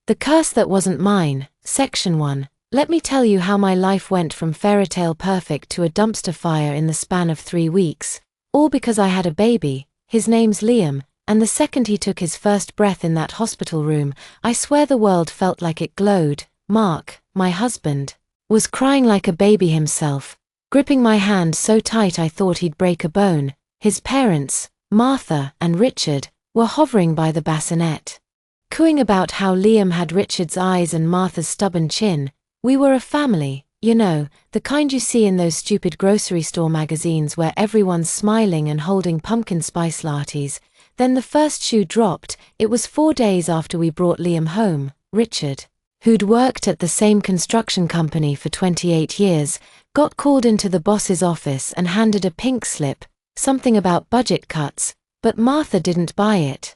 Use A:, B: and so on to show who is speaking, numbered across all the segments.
A: The Curse That Wasn't Mine, Section 1. Let me tell you how my life went from fairytale perfect to a dumpster fire in the span of 3 weeks. All because I had a baby. His name's Liam, and the second he took his first breath in that hospital room, I swear the world felt like it glowed. Mark, my husband, was crying like a baby himself, gripping my hand so tight I thought he'd break a bone. His parents, Martha and Richard, were hovering by the bassinet, cooing about how Liam had Richard's eyes and Martha's stubborn chin. We were a family, you know, the kind you see in those stupid grocery store magazines where everyone's smiling and holding pumpkin spice lattes. Then the first shoe dropped. It was 4 days after we brought Liam home. Richard, who'd worked at the same construction company for 28 years, got called into the boss's office and handed a pink slip, something about budget cuts, but Martha didn't buy it.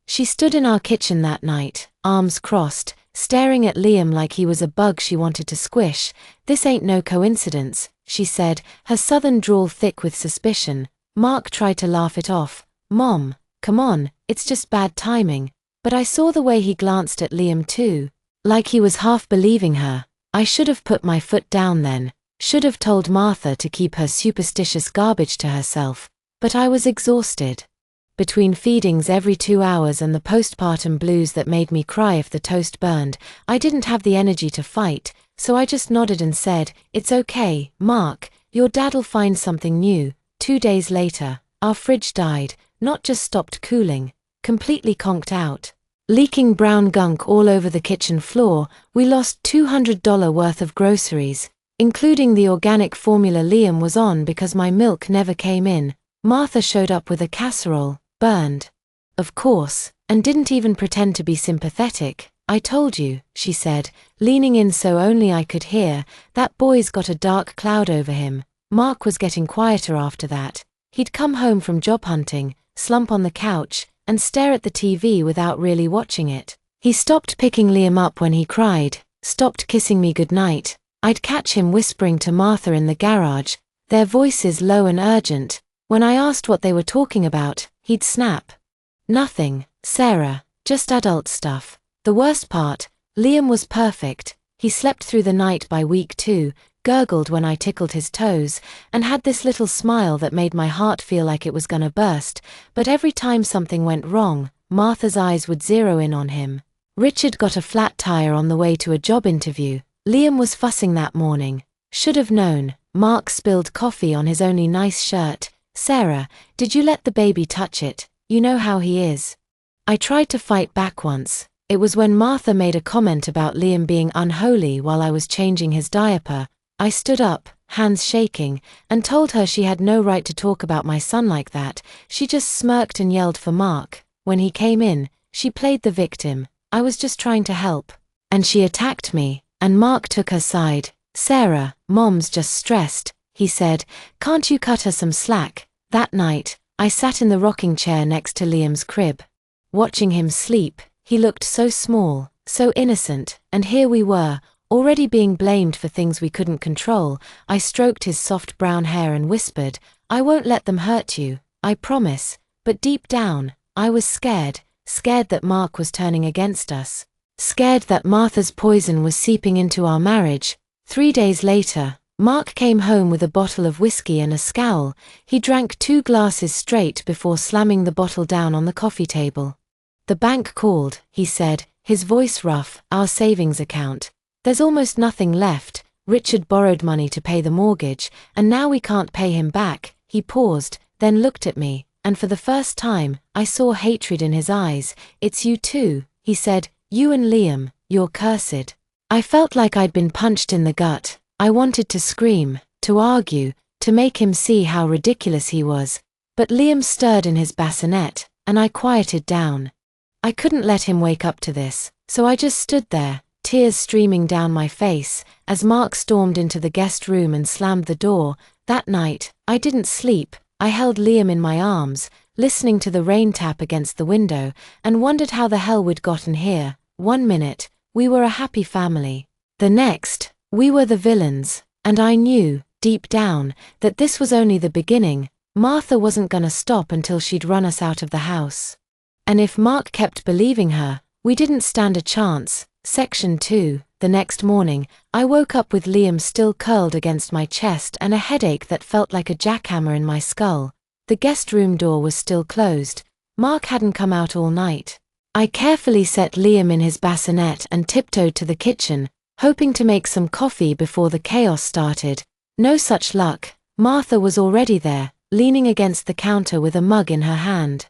A: She stood in our kitchen that night, arms crossed, staring at Liam like he was a bug she wanted to squish. "This ain't no coincidence," she said, her southern drawl thick with suspicion. Mark tried to laugh it off. "Mom, come on, it's just bad timing." But I saw the way he glanced at Liam too, like he was half believing her. I should have put my foot down then, should have told Martha to keep her superstitious garbage to herself, but I was exhausted. Between feedings every 2 hours and the postpartum blues that made me cry if the toast burned, I didn't have the energy to fight, so I just nodded and said, "It's okay, Mark, your dad'll find something new." 2 days later, our fridge died, not just stopped cooling, completely conked out, leaking brown gunk all over the kitchen floor. We lost $200 worth of groceries, including the organic formula Liam was on because my milk never came in. Martha showed up with a casserole, burned, of course, and didn't even pretend to be sympathetic. "I told you," she said, leaning in so only I could hear, "that boy's got a dark cloud over him." Mark was getting quieter after that. He'd come home from job hunting, slump on the couch, and stare at the TV without really watching it. He stopped picking Liam up when he cried, stopped kissing me goodnight. I'd catch him whispering to Martha in the garage, their voices low and urgent. When I asked what they were talking about, he'd snap. "Nothing, Sarah, just adult stuff." The worst part, Liam was perfect. He slept through the night by week 2, gurgled when I tickled his toes, and had this little smile that made my heart feel like it was gonna burst. But every time something went wrong, Martha's eyes would zero in on him. Richard got a flat tire on the way to a job interview. Liam was fussing that morning. Should have known. Mark spilled coffee on his only nice shirt. "Sarah, did you let the baby touch it? You know how he is." I tried to fight back once. It was when Martha made a comment about Liam being unholy while I was changing his diaper. I stood up, hands shaking, and told her she had no right to talk about my son like that. She just smirked and yelled for Mark. When he came in, she played the victim. I was just trying to help. And she attacked me, and Mark took her side. "Sarah, Mom's just stressed," he said. "Can't you cut her some slack?" That night, I sat in the rocking chair next to Liam's crib. Watching him sleep, he looked so small, so innocent, and here we were, already being blamed for things we couldn't control. I stroked his soft brown hair and whispered, "I won't let them hurt you, I promise." But deep down, I was scared, scared that Mark was turning against us, scared that Martha's poison was seeping into our marriage. 3 days later, Mark came home with a bottle of whiskey and a scowl. He drank 2 glasses straight before slamming the bottle down on the coffee table. "The bank called," he said, his voice rough, "our savings account. There's almost nothing left. Richard borrowed money to pay the mortgage, and now we can't pay him back." He paused, then looked at me, and for the first time, I saw hatred in his eyes. "It's you too," he said, "you and Liam, you're cursed." I felt like I'd been punched in the gut. I wanted to scream, to argue, to make him see how ridiculous he was. But Liam stirred in his bassinet, and I quieted down. I couldn't let him wake up to this, so I just stood there, tears streaming down my face, as Mark stormed into the guest room and slammed the door. That night, I didn't sleep. I held Liam in my arms, listening to the rain tap against the window, and wondered how the hell we'd gotten here. 1 minute, we were a happy family. The next, we were the villains, and I knew, deep down, that this was only the beginning. Martha wasn't gonna stop until she'd run us out of the house. And if Mark kept believing her, we didn't stand a chance. Section 2. The next morning, I woke up with Liam still curled against my chest and a headache that felt like a jackhammer in my skull. The guest room door was still closed. Mark hadn't come out all night. I carefully set Liam in his bassinet and tiptoed to the kitchen, hoping to make some coffee before the chaos started. No such luck. Martha was already there, leaning against the counter with a mug in her hand,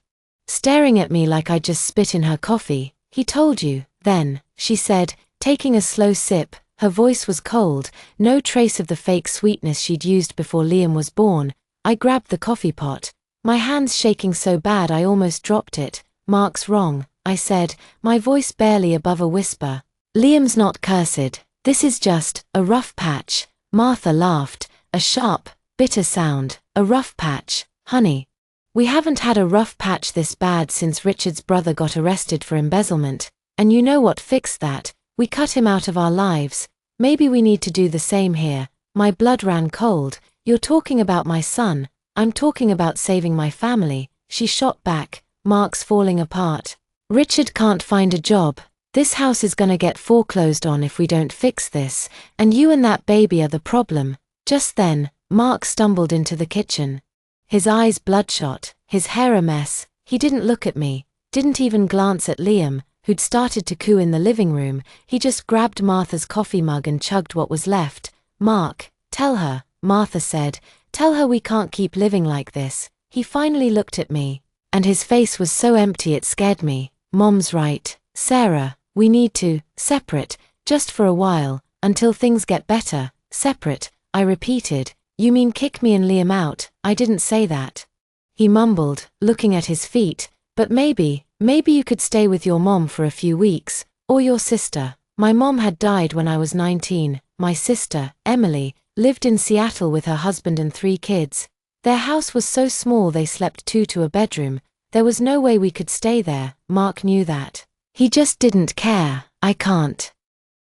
A: staring at me like I'd just spit in her coffee. "He told you, then," she said, taking a slow sip. Her voice was cold, no trace of the fake sweetness she'd used before Liam was born. I grabbed the coffee pot, my hands shaking so bad I almost dropped it. "Mark's wrong," I said, my voice barely above a whisper. "Liam's not cursed. This is just a rough patch." Martha laughed, a sharp, bitter sound. "A rough patch, honey. We haven't had a rough patch this bad since Richard's brother got arrested for embezzlement. And you know what fixed that? We cut him out of our lives. Maybe we need to do the same here." My blood ran cold. "You're talking about my son. I'm talking about saving my family," she shot back. "Mark's falling apart. Richard can't find a job. This house is gonna get foreclosed on if we don't fix this, and you and that baby are the problem." Just then, Mark stumbled into the kitchen. His eyes bloodshot, his hair a mess. He didn't look at me, didn't even glance at Liam, who'd started to coo in the living room. He just grabbed Martha's coffee mug and chugged what was left. "Mark, tell her," Martha said. "Tell her we can't keep living like this." He finally looked at me, and his face was so empty it scared me. "Mom's right, Sarah. We need to separate, just for a while, until things get better." "Separate," I repeated. "You mean kick me and Liam out?" "I didn't say that," he mumbled, looking at his feet. "But maybe you could stay with your mom for a few weeks, or your sister." My mom had died when I was 19. My sister, Emily, lived in Seattle with her husband and 3 kids. Their house was so small they slept 2 to a bedroom. There was no way we could stay there. Mark knew that. He just didn't care. "I can't,"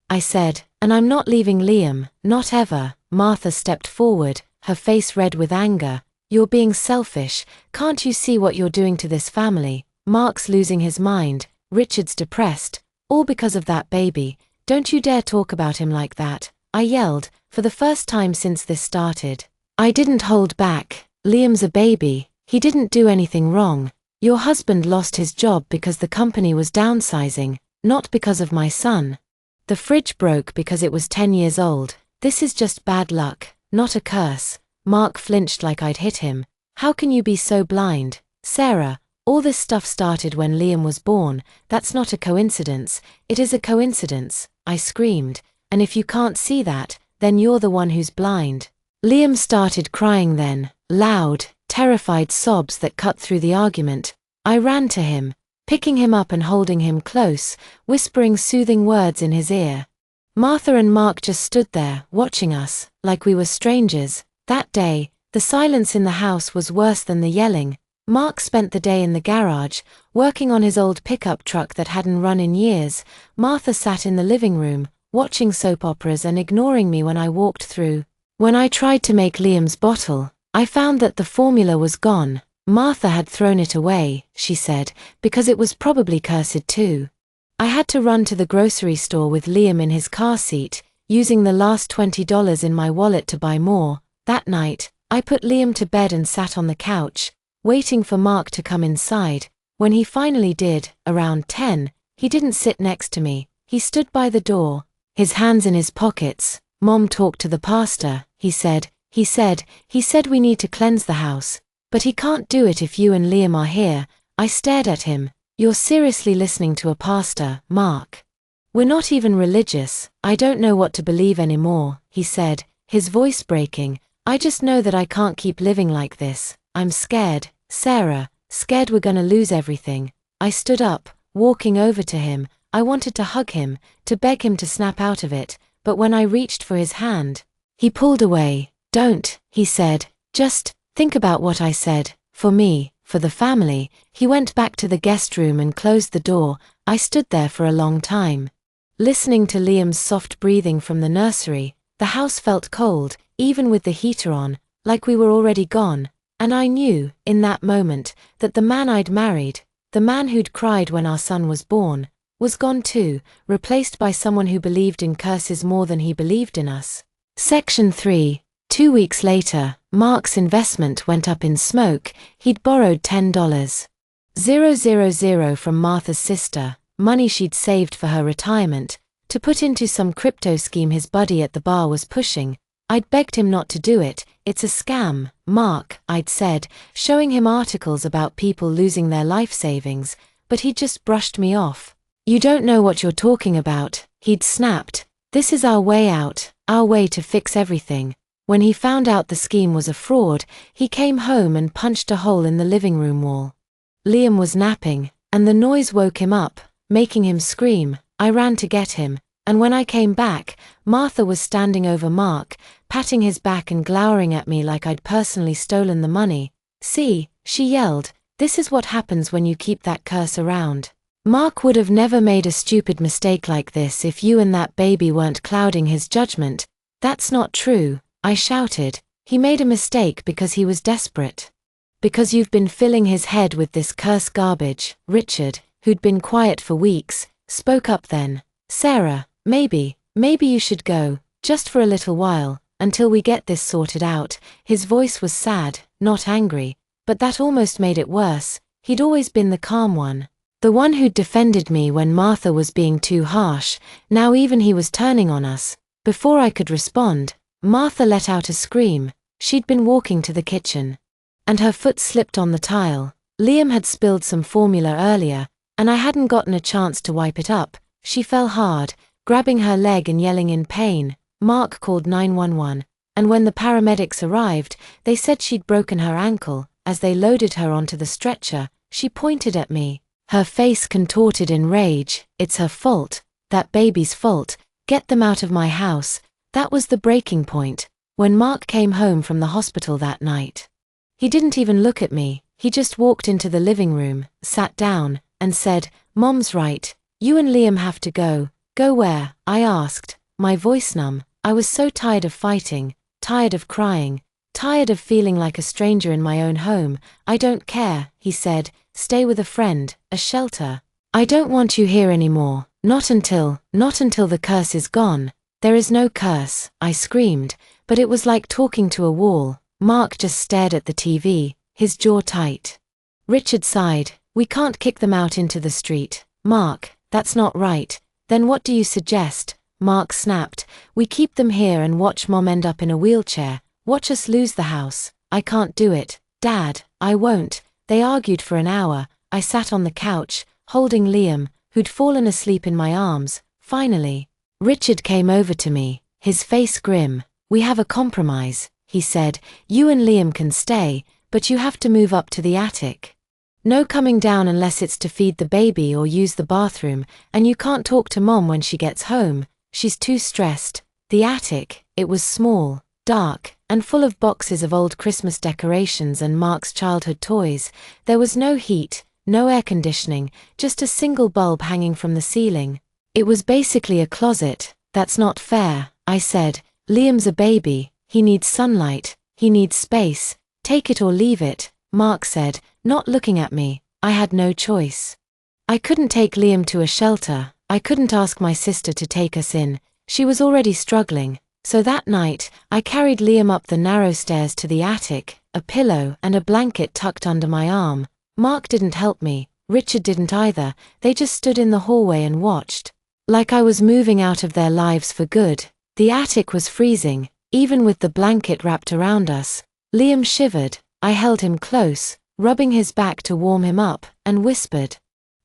A: I said, "and I'm not leaving Liam, not ever." Martha stepped forward, her face red with anger. "You're being selfish. Can't you see what you're doing to this family? Mark's losing his mind. Richard's depressed. All because of that baby. Don't you dare talk about him like that," I yelled, for the first time since this started. I didn't hold back. "Liam's a baby. He didn't do anything wrong. Your husband lost his job because the company was downsizing, not because of my son. The fridge broke because it was 10 years old. This is just bad luck, not a curse." Mark flinched like I'd hit him. "How can you be so blind, Sarah? All this stuff started when Liam was born. That's not a coincidence." "It is a coincidence," I screamed. "And if you can't see that, then you're the one who's blind." Liam started crying then, loud, terrified sobs that cut through the argument. I ran to him, picking him up and holding him close, whispering soothing words in his ear. Martha and Mark just stood there, watching us, like we were strangers. That day, the silence in the house was worse than the yelling. Mark spent the day in the garage, working on his old pickup truck that hadn't run in years. Martha sat in the living room, watching soap operas and ignoring me when I walked through. When I tried to make Liam's bottle, I found that the formula was gone. Martha had thrown it away, she said, because it was probably cursed too. I had to run to the grocery store with Liam in his car seat, using the last $20 in my wallet to buy more. That night, I put Liam to bed and sat on the couch, waiting for Mark to come inside. When he finally did, around 10, he didn't sit next to me. He stood by the door, his hands in his pockets. "Mom talked to the pastor," he said. He said we need to cleanse the house. But he can't do it if you and Liam are here." I stared at him. "You're seriously listening to a pastor, Mark? We're not even religious. I don't know what to believe anymore," he said, his voice breaking. "I just know that I can't keep living like this. I'm scared, Sarah, scared we're gonna lose everything." I stood up, walking over to him. I wanted to hug him, to beg him to snap out of it, but when I reached for his hand, he pulled away. "Don't," he said, "just think about what I said. For me, for the family." He went back to the guest room and closed the door. I stood there for a long time, listening to Liam's soft breathing from the nursery. The house felt cold, even with the heater on, like we were already gone. And I knew, in that moment, that the man I'd married, the man who'd cried when our son was born, was gone too, replaced by someone who believed in curses more than he believed in us. Section 3. 2 weeks later, Mark's investment went up in smoke. He'd borrowed $10,000 from Martha's sister, money she'd saved for her retirement, to put into some crypto scheme his buddy at the bar was pushing. I'd begged him not to do it. It's a scam, Mark, I'd said, showing him articles about people losing their life savings, but he'd just brushed me off. You don't know what you're talking about, he'd snapped. This is our way out, our way to fix everything. When he found out the scheme was a fraud, he came home and punched a hole in the living room wall. Liam was napping, and the noise woke him up, making him scream. I ran to get him, and when I came back, Martha was standing over Mark, patting his back and glowering at me like I'd personally stolen the money. See, she yelled, this is what happens when you keep that curse around. Mark would have never made a stupid mistake like this if you and that baby weren't clouding his judgment. That's not true, I shouted. He made a mistake because he was desperate. Because you've been filling his head with this curse garbage. Richard, who'd been quiet for weeks, spoke up then. Sarah, maybe you should go, just for a little while, until we get this sorted out. His voice was sad, not angry, but that almost made it worse. He'd always been the calm one. The one who'd defended me when Martha was being too harsh. Now even he was turning on us. Before I could respond, Martha let out a scream. She'd been walking to the kitchen, and her foot slipped on the tile. Liam had spilled some formula earlier, and I hadn't gotten a chance to wipe it up. She fell hard, grabbing her leg and yelling in pain. Mark called 911, and when the paramedics arrived, they said she'd broken her ankle. As they loaded her onto the stretcher, she pointed at me, her face contorted in rage. It's her fault, that baby's fault. Get them out of my house. That was the breaking point. When Mark came home from the hospital that night, he didn't even look at me. He just walked into the living room, sat down, and said, Mom's right. You and Liam have to go. Go where? I asked, my voice numb. I was so tired of fighting, tired of crying, tired of feeling like a stranger in my own home. I don't care, he said. Stay with a friend, a shelter. I don't want you here anymore. Not until the curse is gone. There is no curse, I screamed, but it was like talking to a wall. Mark just stared at the TV, his jaw tight. Richard sighed. We can't kick them out into the street. Mark, that's not right. Then what do you suggest? Mark snapped. We keep them here and watch Mom end up in a wheelchair. Watch us lose the house. I can't do it. Dad, I won't. They argued for an hour. I sat on the couch, holding Liam, who'd fallen asleep in my arms. Finally, Richard came over to me, his face grim. We have a compromise, he said. You and Liam can stay, but you have to move up to the attic. No coming down unless it's to feed the baby or use the bathroom, and you can't talk to Mom when she gets home. She's too stressed. The attic, it was small, dark, and full of boxes of old Christmas decorations and Mark's childhood toys. There was no heat, no air conditioning, just a single bulb hanging from the ceiling. It was basically a closet. That's not fair, I said. Liam's a baby. He needs sunlight. He needs space. Take it or leave it, Mark said, not looking at me. I had no choice. I couldn't take Liam to a shelter. I couldn't ask my sister to take us in. She was already struggling. So that night, I carried Liam up the narrow stairs to the attic, a pillow and a blanket tucked under my arm. Mark didn't help me. Richard didn't either. They just stood in the hallway and watched. Like I was moving out of their lives for good. The attic was freezing, even with the blanket wrapped around us. Liam shivered. I held him close, rubbing his back to warm him up, and whispered,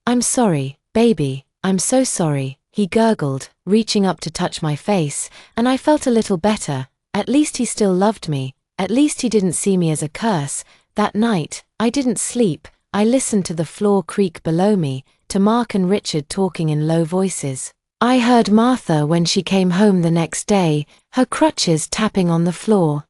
A: I'm sorry, baby, I'm so sorry, he gurgled, reaching up to touch my face, and I felt a little better. At least he still loved me. At least he didn't see me as a curse. That night, I didn't sleep. I listened to the floor creak below me, to Mark and Richard talking in low voices. I heard Martha when she came home the next day, her crutches tapping on the floor.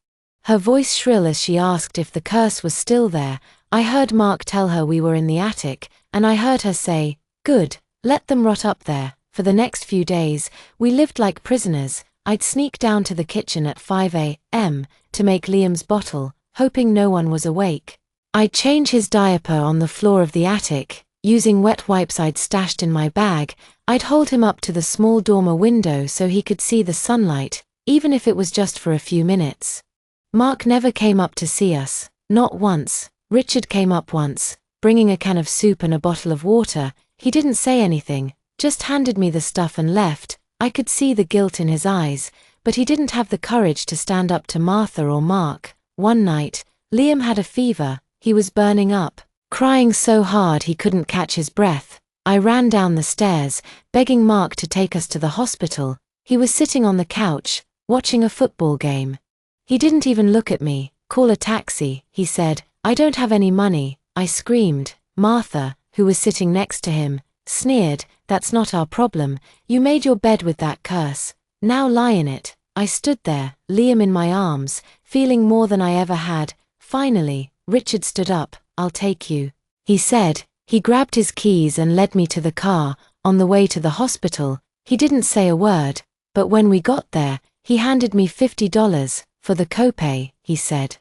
A: Her voice shrill as she asked if the curse was still there. I heard Mark tell her we were in the attic, and I heard her say, good, let them rot up there. For the next few days, we lived like prisoners. I'd sneak down to the kitchen at 5 a.m. to make Liam's bottle, hoping no one was awake. I'd change his diaper on the floor of the attic, Using wet wipes I'd stashed in my bag, I'd hold him up to the small dormer window so he could see the sunlight, even if it was just for a few minutes. Mark never came up to see us, not once. Richard came up once, bringing a can of soup and a bottle of water. He didn't say anything, just handed me the stuff and left. I could see the guilt in his eyes, but he didn't have the courage to stand up to Martha or Mark. One night, Liam had a fever. He was burning up, crying so hard he couldn't catch his breath. I ran down the stairs, begging Mark to take us to the hospital. He was sitting on the couch, watching a football game. He didn't even look at me. "Call a taxi," he said. "I don't have any money," I screamed. Martha, who was sitting next to him, sneered. "That's not our problem. You made your bed with that curse. Now lie in it." I stood there, Liam in my arms, feeling more than I ever had. Finally, Richard stood up. "I'll take you," he said. He grabbed his keys and led me to the car. On the way to the hospital, he didn't say a word, but when we got there, he handed me $50 for the copay, he said.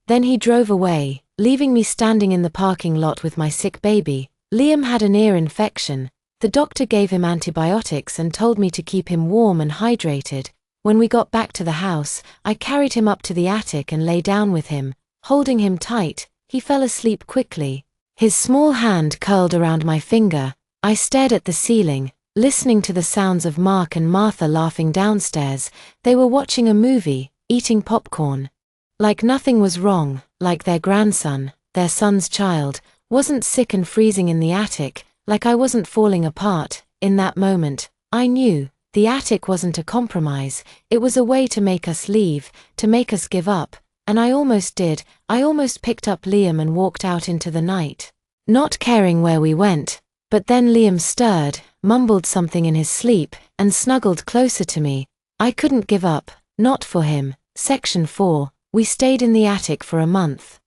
A: Then he drove away, leaving me standing in the parking lot with my sick baby. Liam had an ear infection. The doctor gave him antibiotics and told me to keep him warm and hydrated. When we got back to the house, I carried him up to the attic and lay down with him, holding him tight. He fell asleep quickly. His small hand curled around my finger. I stared at the ceiling, listening to the sounds of Mark and Martha laughing downstairs. They were watching a movie, eating popcorn. Like nothing was wrong, like their grandson, their son's child, wasn't sick and freezing in the attic, like I wasn't falling apart. In that moment, I knew the attic wasn't a compromise. It was a way to make us leave, to make us give up. And I almost did. I almost picked up Liam and walked out into the night, not caring where we went. But then Liam stirred, mumbled something in his sleep, and snuggled closer to me. I couldn't give up, not for him. Section 4. We stayed in the attic for a month.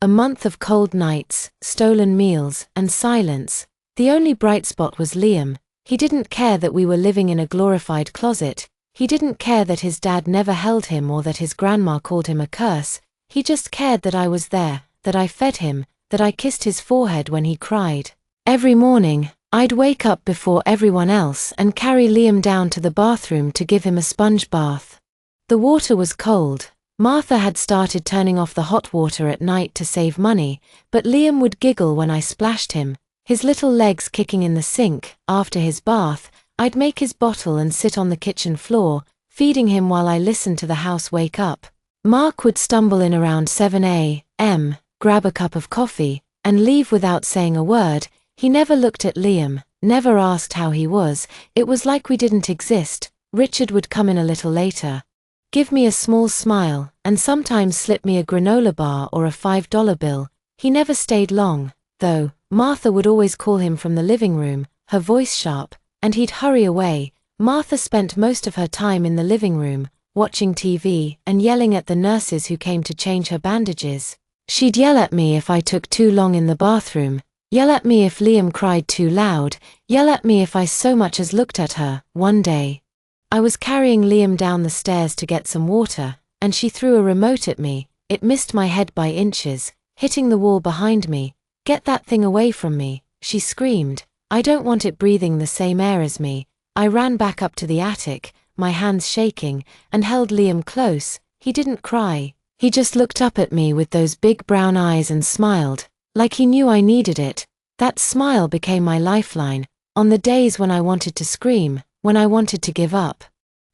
A: A month of cold nights, stolen meals, and silence. The only bright spot was Liam. He didn't care that we were living in a glorified closet. He didn't care that his dad never held him or that his grandma called him a curse. He just cared that I was there, that I fed him, that I kissed his forehead when he cried. Every morning, I'd wake up before everyone else and carry Liam down to the bathroom to give him a sponge bath. The water was cold. Martha had started turning off the hot water at night to save money, but Liam would giggle when I splashed him, his little legs kicking in the sink. After his bath, I'd make his bottle and sit on the kitchen floor, feeding him while I listened to the house wake up. Mark would stumble in around 7 a.m., grab a cup of coffee, and leave without saying a word. He never looked at Liam, never asked how he was. It was like we didn't exist. Richard would come in a little later, give me a small smile, and sometimes slip me a granola bar or a $5 bill. He never stayed long, though. Martha would always call him from the living room, her voice sharp, and he'd hurry away. Martha spent most of her time in the living room, watching TV and yelling at the nurses who came to change her bandages. She'd yell at me if I took too long in the bathroom, yell at me if Liam cried too loud, yell at me if I so much as looked at her. One day, I was carrying Liam down the stairs to get some water, and she threw a remote at me. It missed my head by inches, hitting the wall behind me. "Get that thing away from me," she screamed. "I don't want it breathing the same air as me." I ran back up to the attic, my hands shaking, and held Liam close. He didn't cry. He just looked up at me with those big brown eyes and smiled, like he knew I needed it. That smile became my lifeline. On the days when I wanted to scream, when I wanted to give up,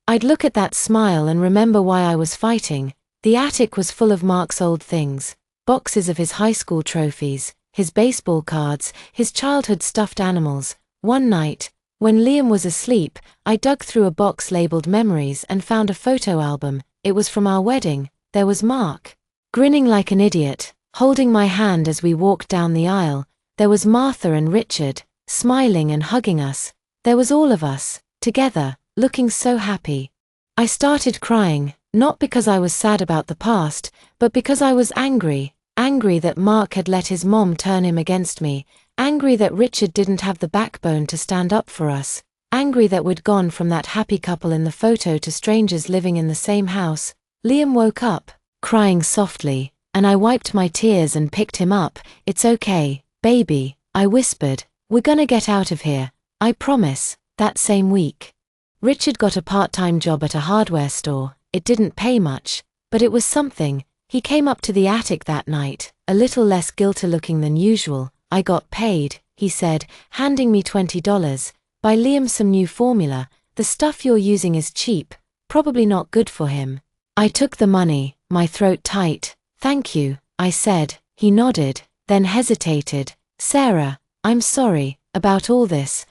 A: I'd look at that smile and remember why I was fighting. The attic was full of Mark's old things, boxes of his high school trophies, his baseball cards, his childhood stuffed animals. One night, when Liam was asleep, I dug through a box labeled Memories and found a photo album. It was from our wedding. There was Mark, grinning like an idiot, holding my hand as we walked down the aisle. There was Martha and Richard, smiling and hugging us. There was all of us, together, looking so happy. I started crying, not because I was sad about the past, but because I was angry. Angry that Mark had let his mom turn him against me, angry that Richard didn't have the backbone to stand up for us, angry that we'd gone from that happy couple in the photo to strangers living in the same house. Liam woke up, crying softly, and I wiped my tears and picked him up. "It's okay, baby," I whispered. We're gonna get out of here, I promise." That same week, Richard got a part-time job at a hardware store. It didn't pay much, but it was something. He came up to the attic that night, a little less guilty-looking than usual. "I got paid," he said, handing me $20. "Buy Liam some new formula. The stuff you're using is cheap, probably not good for him." I took the money, my throat tight. "Thank you," I said. He nodded, then hesitated. "Sarah, I'm sorry about all this.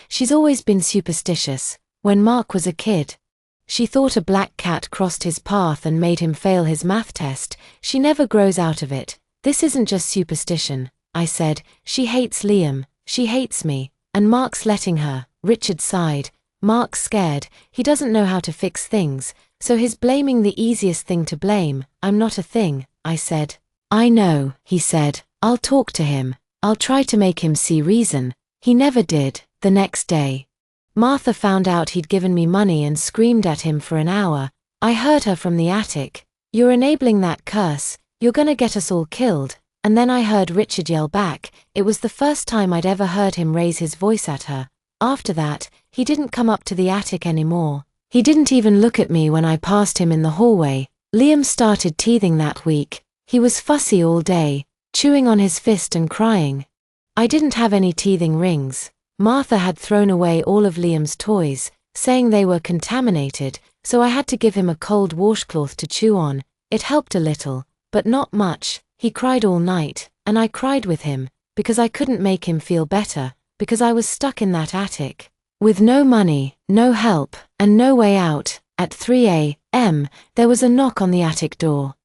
A: She's always been superstitious. When Mark was a kid, she thought a black cat crossed his path and made him fail his math test. She never grows out of it. This isn't just superstition," I said. "She hates Liam, she hates me, and Mark's letting her." Richard sighed. "Mark's scared, he doesn't know how to fix things, so he's blaming the easiest thing to blame." "I'm not a thing," I said. "I know," he said. "I'll talk to him. I'll try to make him see reason." He never did. The next day, Martha found out he'd given me money and screamed at him for an hour. I heard her from the attic. "You're enabling that curse. You're gonna get us all killed." And then I heard Richard yell back. It was the first time I'd ever heard him raise his voice at her. After that, he didn't come up to the attic anymore. He didn't even look at me when I passed him in the hallway. Liam started teething that week. He was fussy all day, chewing on his fist and crying. I didn't have any teething rings. Martha had thrown away all of Liam's toys, saying they were contaminated, so I had to give him a cold washcloth to chew on. It helped a little, but not much. He cried all night, and I cried with him, because I couldn't make him feel better, because I was stuck in that attic, with no money, no help, and no way out. At 3 a.m., there was a knock on the attic door.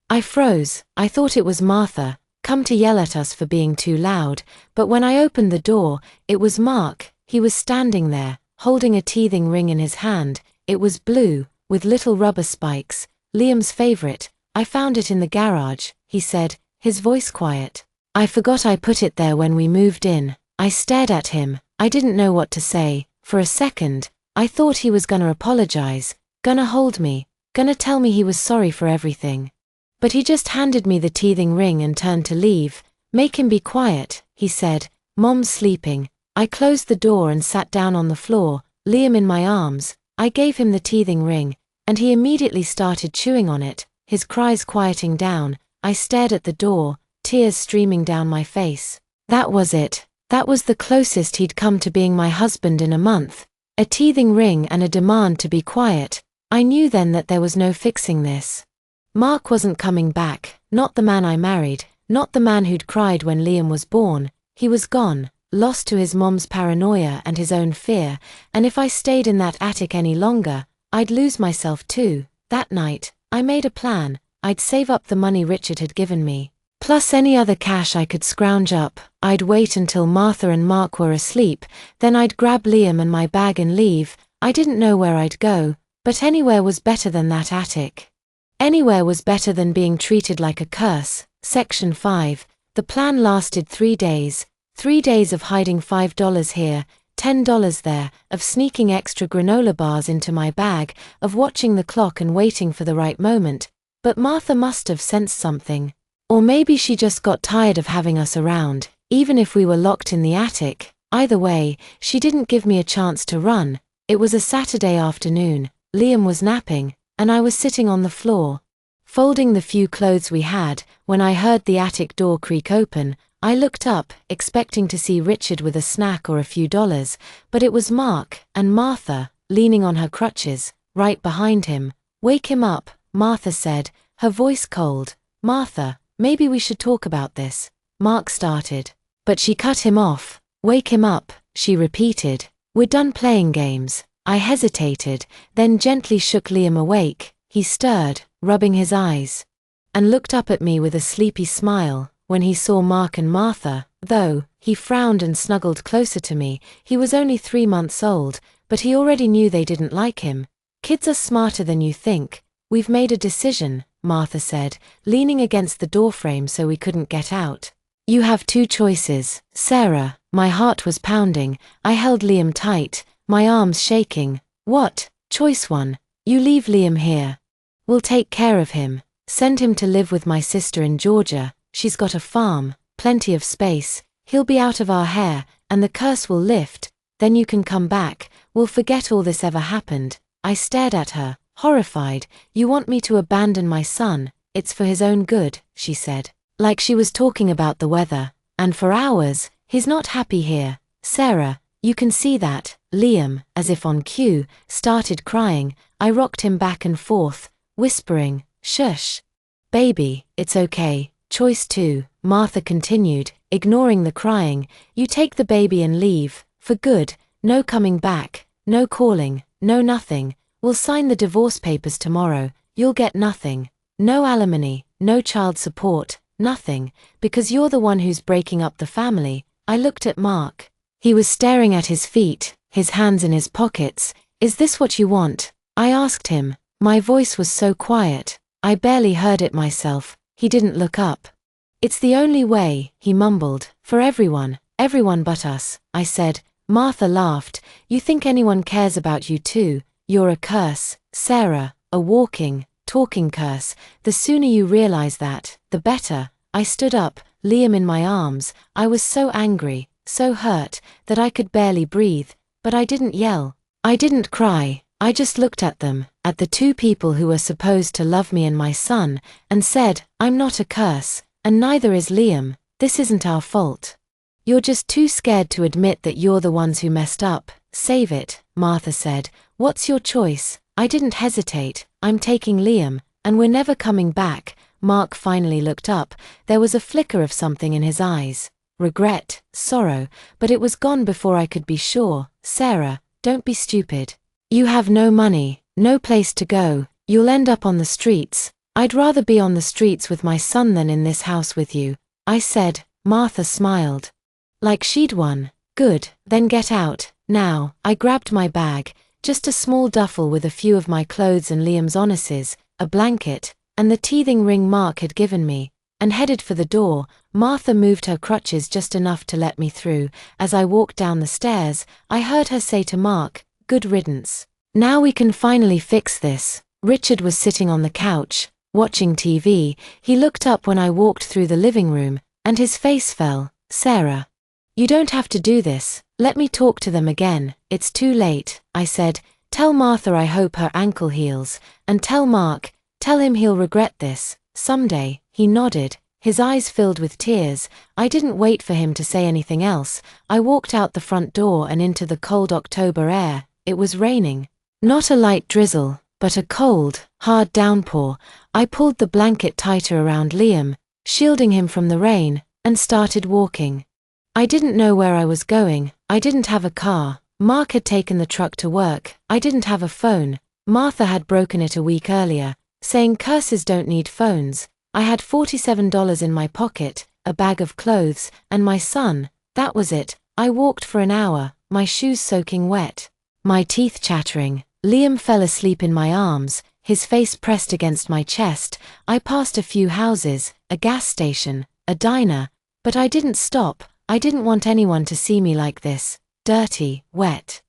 A: I froze. I thought it was Martha, come to yell at us for being too loud, but when I opened the door, it was Mark. He was standing there, holding a teething ring in his hand. It was blue, with little rubber spikes, Liam's favorite. "I found it in the garage," he said, his voice quiet. "I forgot I put it there when we moved in." I stared at him. I didn't know what to say. For a second, I thought he was gonna apologize, gonna hold me, gonna tell me he was sorry for everything. But he just handed me the teething ring and turned to leave. "Make him be quiet," he said. "Mom's sleeping." I closed the door and sat down on the floor, Liam in my arms. I gave him the teething ring, and he immediately started chewing on it, his cries quieting down. I stared at the door, tears streaming down my face. That was it. That was the closest he'd come to being my husband in a month. A teething ring and a demand to be quiet. I knew then that there was no fixing this. Mark wasn't coming back, not the man I married, not the man who'd cried when Liam was born. He was gone, lost to his mom's paranoia and his own fear, and if I stayed in that attic any longer, I'd lose myself too. That night, I made a plan. I'd save up the money Richard had given me, plus any other cash I could scrounge up. I'd wait until Martha and Mark were asleep, then I'd grab Liam and my bag and leave. I didn't know where I'd go, but anywhere was better than that attic. Anywhere was better than being treated like a curse. Section 5. The plan lasted 3 days. 3 days of hiding $5 here, $10 there, of sneaking extra granola bars into my bag, of watching the clock and waiting for the right moment. But Martha must have sensed something. Or maybe she just got tired of having us around, even if we were locked in the attic. Either way, she didn't give me a chance to run. It was a Saturday afternoon. Liam was napping, and I was sitting on the floor, folding the few clothes we had, when I heard the attic door creak open. I looked up, expecting to see Richard with a snack or a few dollars, but it was Mark, and Martha, leaning on her crutches, right behind him. "Wake him up," Martha said, her voice cold. "Martha, maybe we should talk about this," Mark started. But she cut him off. "Wake him up," she repeated. "We're done playing games." I hesitated, then gently shook Liam awake. He stirred, rubbing his eyes, and looked up at me with a sleepy smile. When he saw Mark and Martha, though, he frowned and snuggled closer to me. He was only 3 months old, but he already knew they didn't like him. "Kids are smarter than you think. We've made a decision," Martha said, leaning against the doorframe so we couldn't get out. "You have 2 choices, Sarah." My heart was pounding. I held Liam tight, my arms shaking. "What?" "Choice 1. You leave Liam here. We'll take care of him. Send him to live with my sister in Georgia. She's got a farm, plenty of space. He'll be out of our hair, and the curse will lift, then you can come back, we'll forget all this ever happened. I stared at her, horrified. You want me to abandon my son? It's for his own good, she said, like she was talking about the weather. And for hours, he's not happy here. Sarah, you can see that. Liam, as if on cue, started crying. I rocked him back and forth, whispering, shush. Baby, it's okay. Choice 2, Martha continued, ignoring the crying. You take the baby and leave, for good, no coming back, no calling, no nothing. We'll sign the divorce papers tomorrow, you'll get nothing. No alimony, no child support, nothing, because you're the one who's breaking up the family. I looked at Mark. He was staring at his feet, his hands in his pockets. Is this what you want? I asked him. My voice was so quiet, I barely heard it myself. He didn't look up. It's the only way, he mumbled, for everyone but us, I said. Martha laughed. You think anyone cares about you too? You're a curse, Sarah, a walking, talking curse. The sooner you realize that, the better. I stood up, Liam in my arms. I was so angry, so hurt, that I could barely breathe, but I didn't yell. I didn't cry. I just looked at them, at the two people who were supposed to love me and my son, and said, I'm not a curse, and neither is Liam. This isn't our fault. You're just too scared to admit that you're the ones who messed up. Save it, Martha said. What's your choice? I didn't hesitate. I'm taking Liam, and we're never coming back. Mark finally looked up. There was a flicker of something in his eyes. Regret, sorrow, but it was gone before I could be sure. Sarah, don't be stupid. You have no money, no place to go. You'll end up on the streets. I'd rather be on the streets with my son than in this house with you, I said. Martha smiled. Like she'd won. Good, then get out, now. I grabbed my bag, just a small duffel with a few of my clothes and Liam's onnesses, a blanket, and the teething ring Mark had given me, and headed for the door. Martha moved her crutches just enough to let me through. As I walked down the stairs, I heard her say to Mark, good riddance. Now we can finally fix this. Richard was sitting on the couch, watching TV. He looked up when I walked through the living room, and his face fell. Sarah, you don't have to do this. Let me talk to them again. It's too late, I said. Tell Martha I hope her ankle heals, and tell Mark, tell him he'll regret this someday. He nodded, his eyes filled with tears. I didn't wait for him to say anything else. I walked out the front door and into the cold October air. It was raining. Not a light drizzle, but a cold, hard downpour. I pulled the blanket tighter around Liam, shielding him from the rain, and started walking. I didn't know where I was going. I didn't have a car. Mark had taken the truck to work. I didn't have a phone. Martha had broken it a week earlier, saying curses don't need phones. I had $47 in my pocket, a bag of clothes, and my son. That was it. I walked for an hour, my shoes soaking wet, my teeth chattering. Liam fell asleep in my arms, his face pressed against my chest. I passed a few houses, a gas station, a diner, but I didn't stop. I didn't want anyone to see me like this, dirty, wet,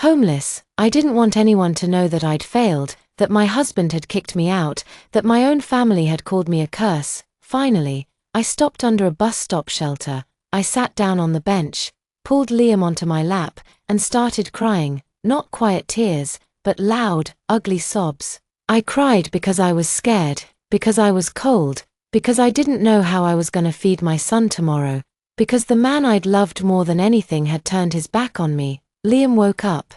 A: homeless. I didn't want anyone to know that I'd failed, that my husband had kicked me out, that my own family had called me a curse. Finally, I stopped under a bus stop shelter. I sat down on the bench, pulled Liam onto my lap, and started crying, not quiet tears, but loud, ugly sobs. I cried because I was scared, because I was cold, because I didn't know how I was going to feed my son tomorrow, because the man I'd loved more than anything had turned his back on me. Liam woke up,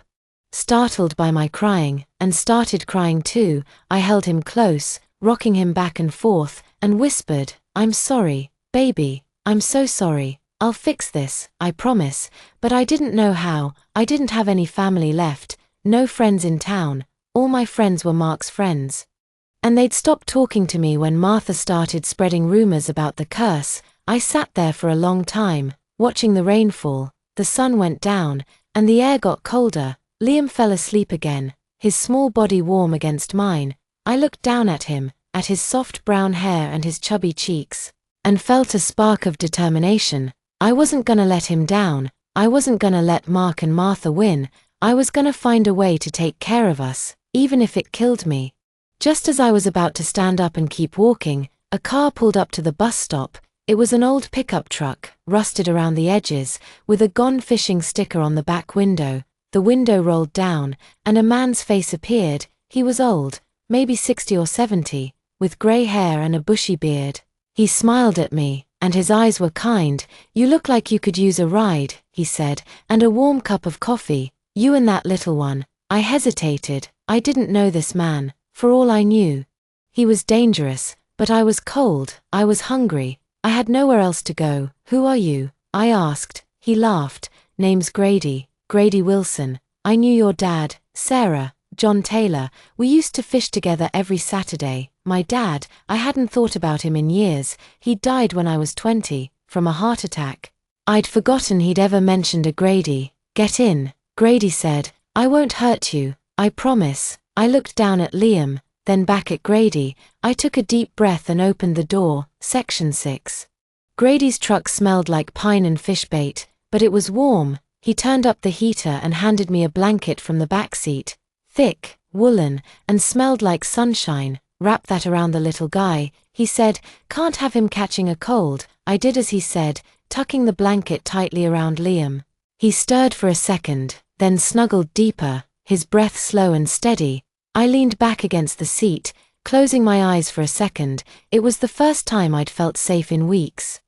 A: startled by my crying, and started crying too. I held him close, rocking him back and forth, and whispered, I'm sorry, baby, I'm so sorry. I'll fix this, I promise. But I didn't know how. I didn't have any family left, no friends in town. All my friends were Mark's friends. And they'd stopped talking to me when Martha started spreading rumors about the curse. I sat there for a long time, watching the rain fall. The sun went down, and the air got colder. Liam fell asleep again, his small body warm against mine. I looked down at him, at his soft brown hair and his chubby cheeks, and felt a spark of determination. I wasn't gonna let him down. I wasn't gonna let Mark and Martha win. I was gonna find a way to take care of us, even if it killed me. Just as I was about to stand up and keep walking, a car pulled up to the bus stop. It was an old pickup truck, rusted around the edges, with a Gone Fishing sticker on the back window. The window rolled down, and a man's face appeared. He was old, maybe 60 or 70, with grey hair and a bushy beard. He smiled at me, and his eyes were kind. "You look like you could use a ride," he said, "and a warm cup of coffee. You and that little one." I hesitated. I didn't know this man. For all I knew, he was dangerous, but I was cold. I was hungry. I had nowhere else to go. "Who are you?" I asked. He laughed. "Name's Grady, Grady Wilson. I knew your dad, Sarah, John Taylor. We used to fish together every Saturday." My dad, I hadn't thought about him in years. He'd died when I was 20, from a heart attack. I'd forgotten he'd ever mentioned a Grady. "Get in," Grady said. "I won't hurt you, I promise." I looked down at Liam, then back at Grady. I took a deep breath and opened the door. Section 6. Grady's truck smelled like pine and fish bait, but it was warm. He turned up the heater and handed me a blanket from the back seat. Thick, woolen, and smelled like sunshine. "Wrap that around the little guy," he said. "Can't have him catching a cold." I did as he said, tucking the blanket tightly around Liam. He stirred for a second, then snuggled deeper, his breath slow and steady. I leaned back against the seat, closing my eyes for a second. It was the first time I'd felt safe in weeks.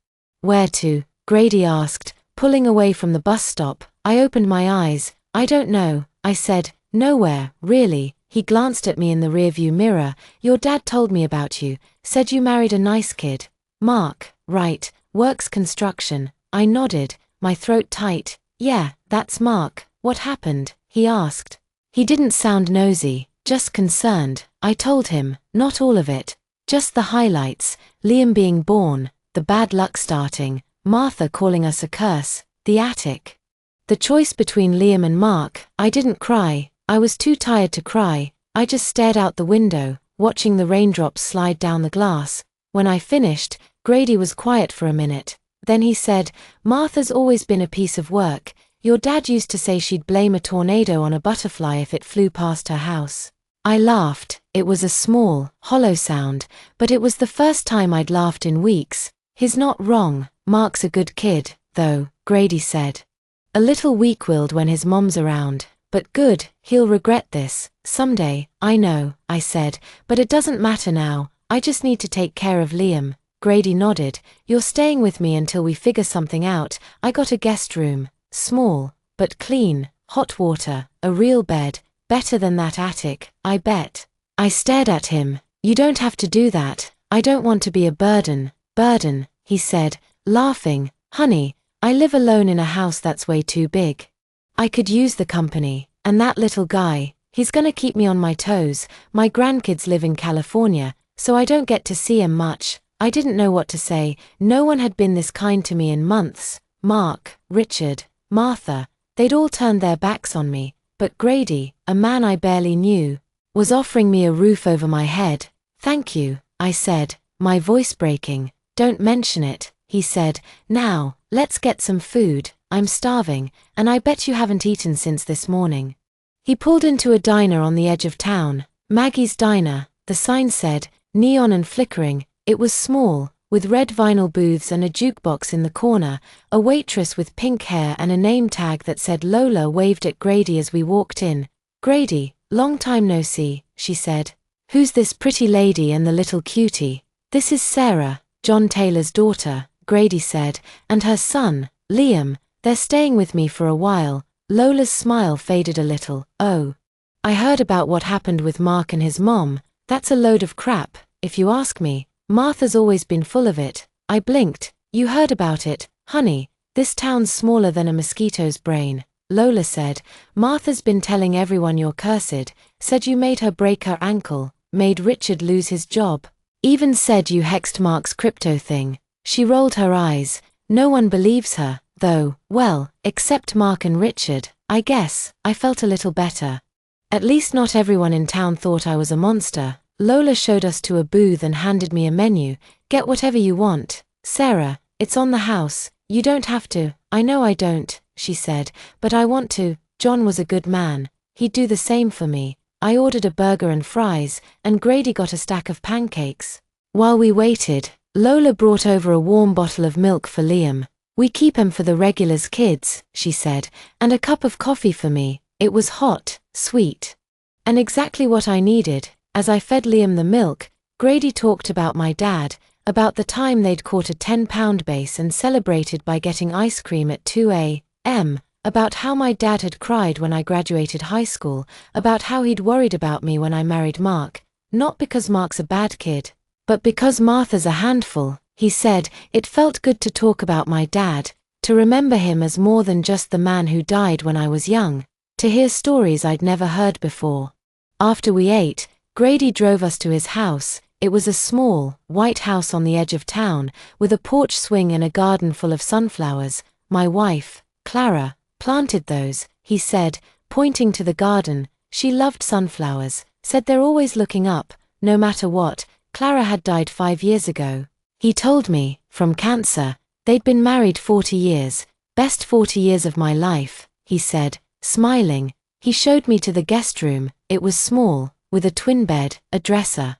A: "Where to?" Grady asked, pulling away from the bus stop. I opened my eyes. "I don't know," I said. "Nowhere, really." He glanced at me in the rearview mirror. "Your dad told me about you, said you married a nice kid. Mark, right, works construction." I nodded, my throat tight. "Yeah, that's Mark. What happened?" he asked. He didn't sound nosy, just concerned. I told him, not all of it, just the highlights: Liam being born, the bad luck starting, Martha calling us a curse, the attic. The choice between Liam and Mark. I didn't cry. I was too tired to cry. I just stared out the window, watching the raindrops slide down the glass. When I finished, Grady was quiet for a minute. Then he said, "Martha's always been a piece of work. Your dad used to say she'd blame a tornado on a butterfly if it flew past her house." I laughed. It was a small, hollow sound, but it was the first time I'd laughed in weeks. "He's not wrong. Mark's a good kid, though," Grady said. "A little weak-willed when his mom's around, but good. He'll regret this someday." "I know," I said, "but it doesn't matter now. I just need to take care of Liam." Grady nodded. "You're staying with me until we figure something out." I got a guest room. Small, but clean, hot water, a real bed, better than that attic, I bet. I stared at him. "You don't have to do that. I don't want to be a burden." "Burden," he said, laughing. "Honey, I live alone in a house that's way too big. I could use the company, and that little guy, he's gonna keep me on my toes. My grandkids live in California, so I don't get to see him much." I didn't know what to say. No one had been this kind to me in months. Mark, Richard, Martha, they'd all turned their backs on me, but Grady, a man I barely knew, was offering me a roof over my head. "Thank you," I said, my voice breaking. "Don't mention it," he said. "Now, let's get some food. I'm starving, and I bet you haven't eaten since this morning." He pulled into a diner on the edge of town. Maggie's Diner, the sign said, neon and flickering. It was small, with red vinyl booths and a jukebox in the corner. A waitress with pink hair and a name tag that said Lola waved at Grady as we walked in. "Grady, long time no see," she said. "Who's this pretty lady and the little cutie?" "This is Sarah, John Taylor's daughter," Grady said, "and her son, Liam. They're staying with me for a while." Lola's smile faded a little. "Oh. I heard about what happened with Mark and his mom. That's a load of crap, if you ask me. Martha's always been full of it." I blinked. "You heard about it, honey. This town's smaller than a mosquito's brain." Lola said, "Martha's been telling everyone you're cursed, said you made her break her ankle, made Richard lose his job, even said you hexed Mark's crypto thing." She rolled her eyes. "No one believes her, though. Well, except Mark and Richard, I guess." I felt a little better. At least not everyone in town thought I was a monster. Lola showed us to a booth and handed me a menu. "Get whatever you want. Sarah, it's on the house. You don't have to." "I know I don't," she said, "but I want to." John was a good man. He'd do the same for me. I ordered a burger and fries, and Grady got a stack of pancakes. While we waited, Lola brought over a warm bottle of milk for Liam. "We keep 'em for the regulars kids," she said, "and a cup of coffee for me." It was hot, sweet, and exactly what I needed. As I fed Liam the milk, Grady talked about my dad, about the time they'd caught a 10-pound bass and celebrated by getting ice cream at 2 a.m., about how my dad had cried when I graduated high school, about how he'd worried about me when I married Mark, not because Mark's a bad kid, but because Martha's a handful. He said, "It felt good to talk about my dad, to remember him as more than just the man who died when I was young, to hear stories I'd never heard before." After we ate, Grady drove us to his house. It was a small, white house on the edge of town, with a porch swing and a garden full of sunflowers. "My wife, Clara, planted those," he said, pointing to the garden. "She loved sunflowers, said they're always looking up, no matter what. Clara had died 5 years ago. He told me, from cancer. They'd been married 40 years, best 40 years of my life," he said, smiling. He showed me to the guest room. It was small, with a twin bed, a dresser,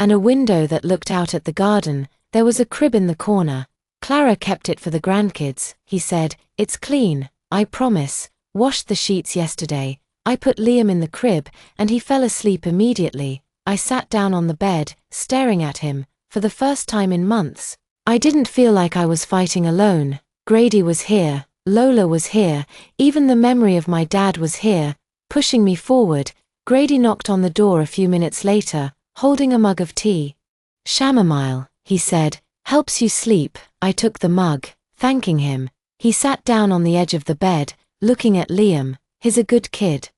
A: and a window that looked out at the garden. There was a crib in the corner. "Clara kept it for the grandkids," he said. "It's clean, I promise. Washed the sheets yesterday." I put Liam in the crib, and he fell asleep immediately. I sat down on the bed, staring at him. For the first time in months, I didn't feel like I was fighting alone. Grady was here, Lola was here, even the memory of my dad was here, pushing me forward. Grady knocked on the door a few minutes later, holding a mug of tea. "Chamomile," he said, "helps you sleep." I took the mug, thanking him. He sat down on the edge of the bed, looking at Liam. "He's a good kid,"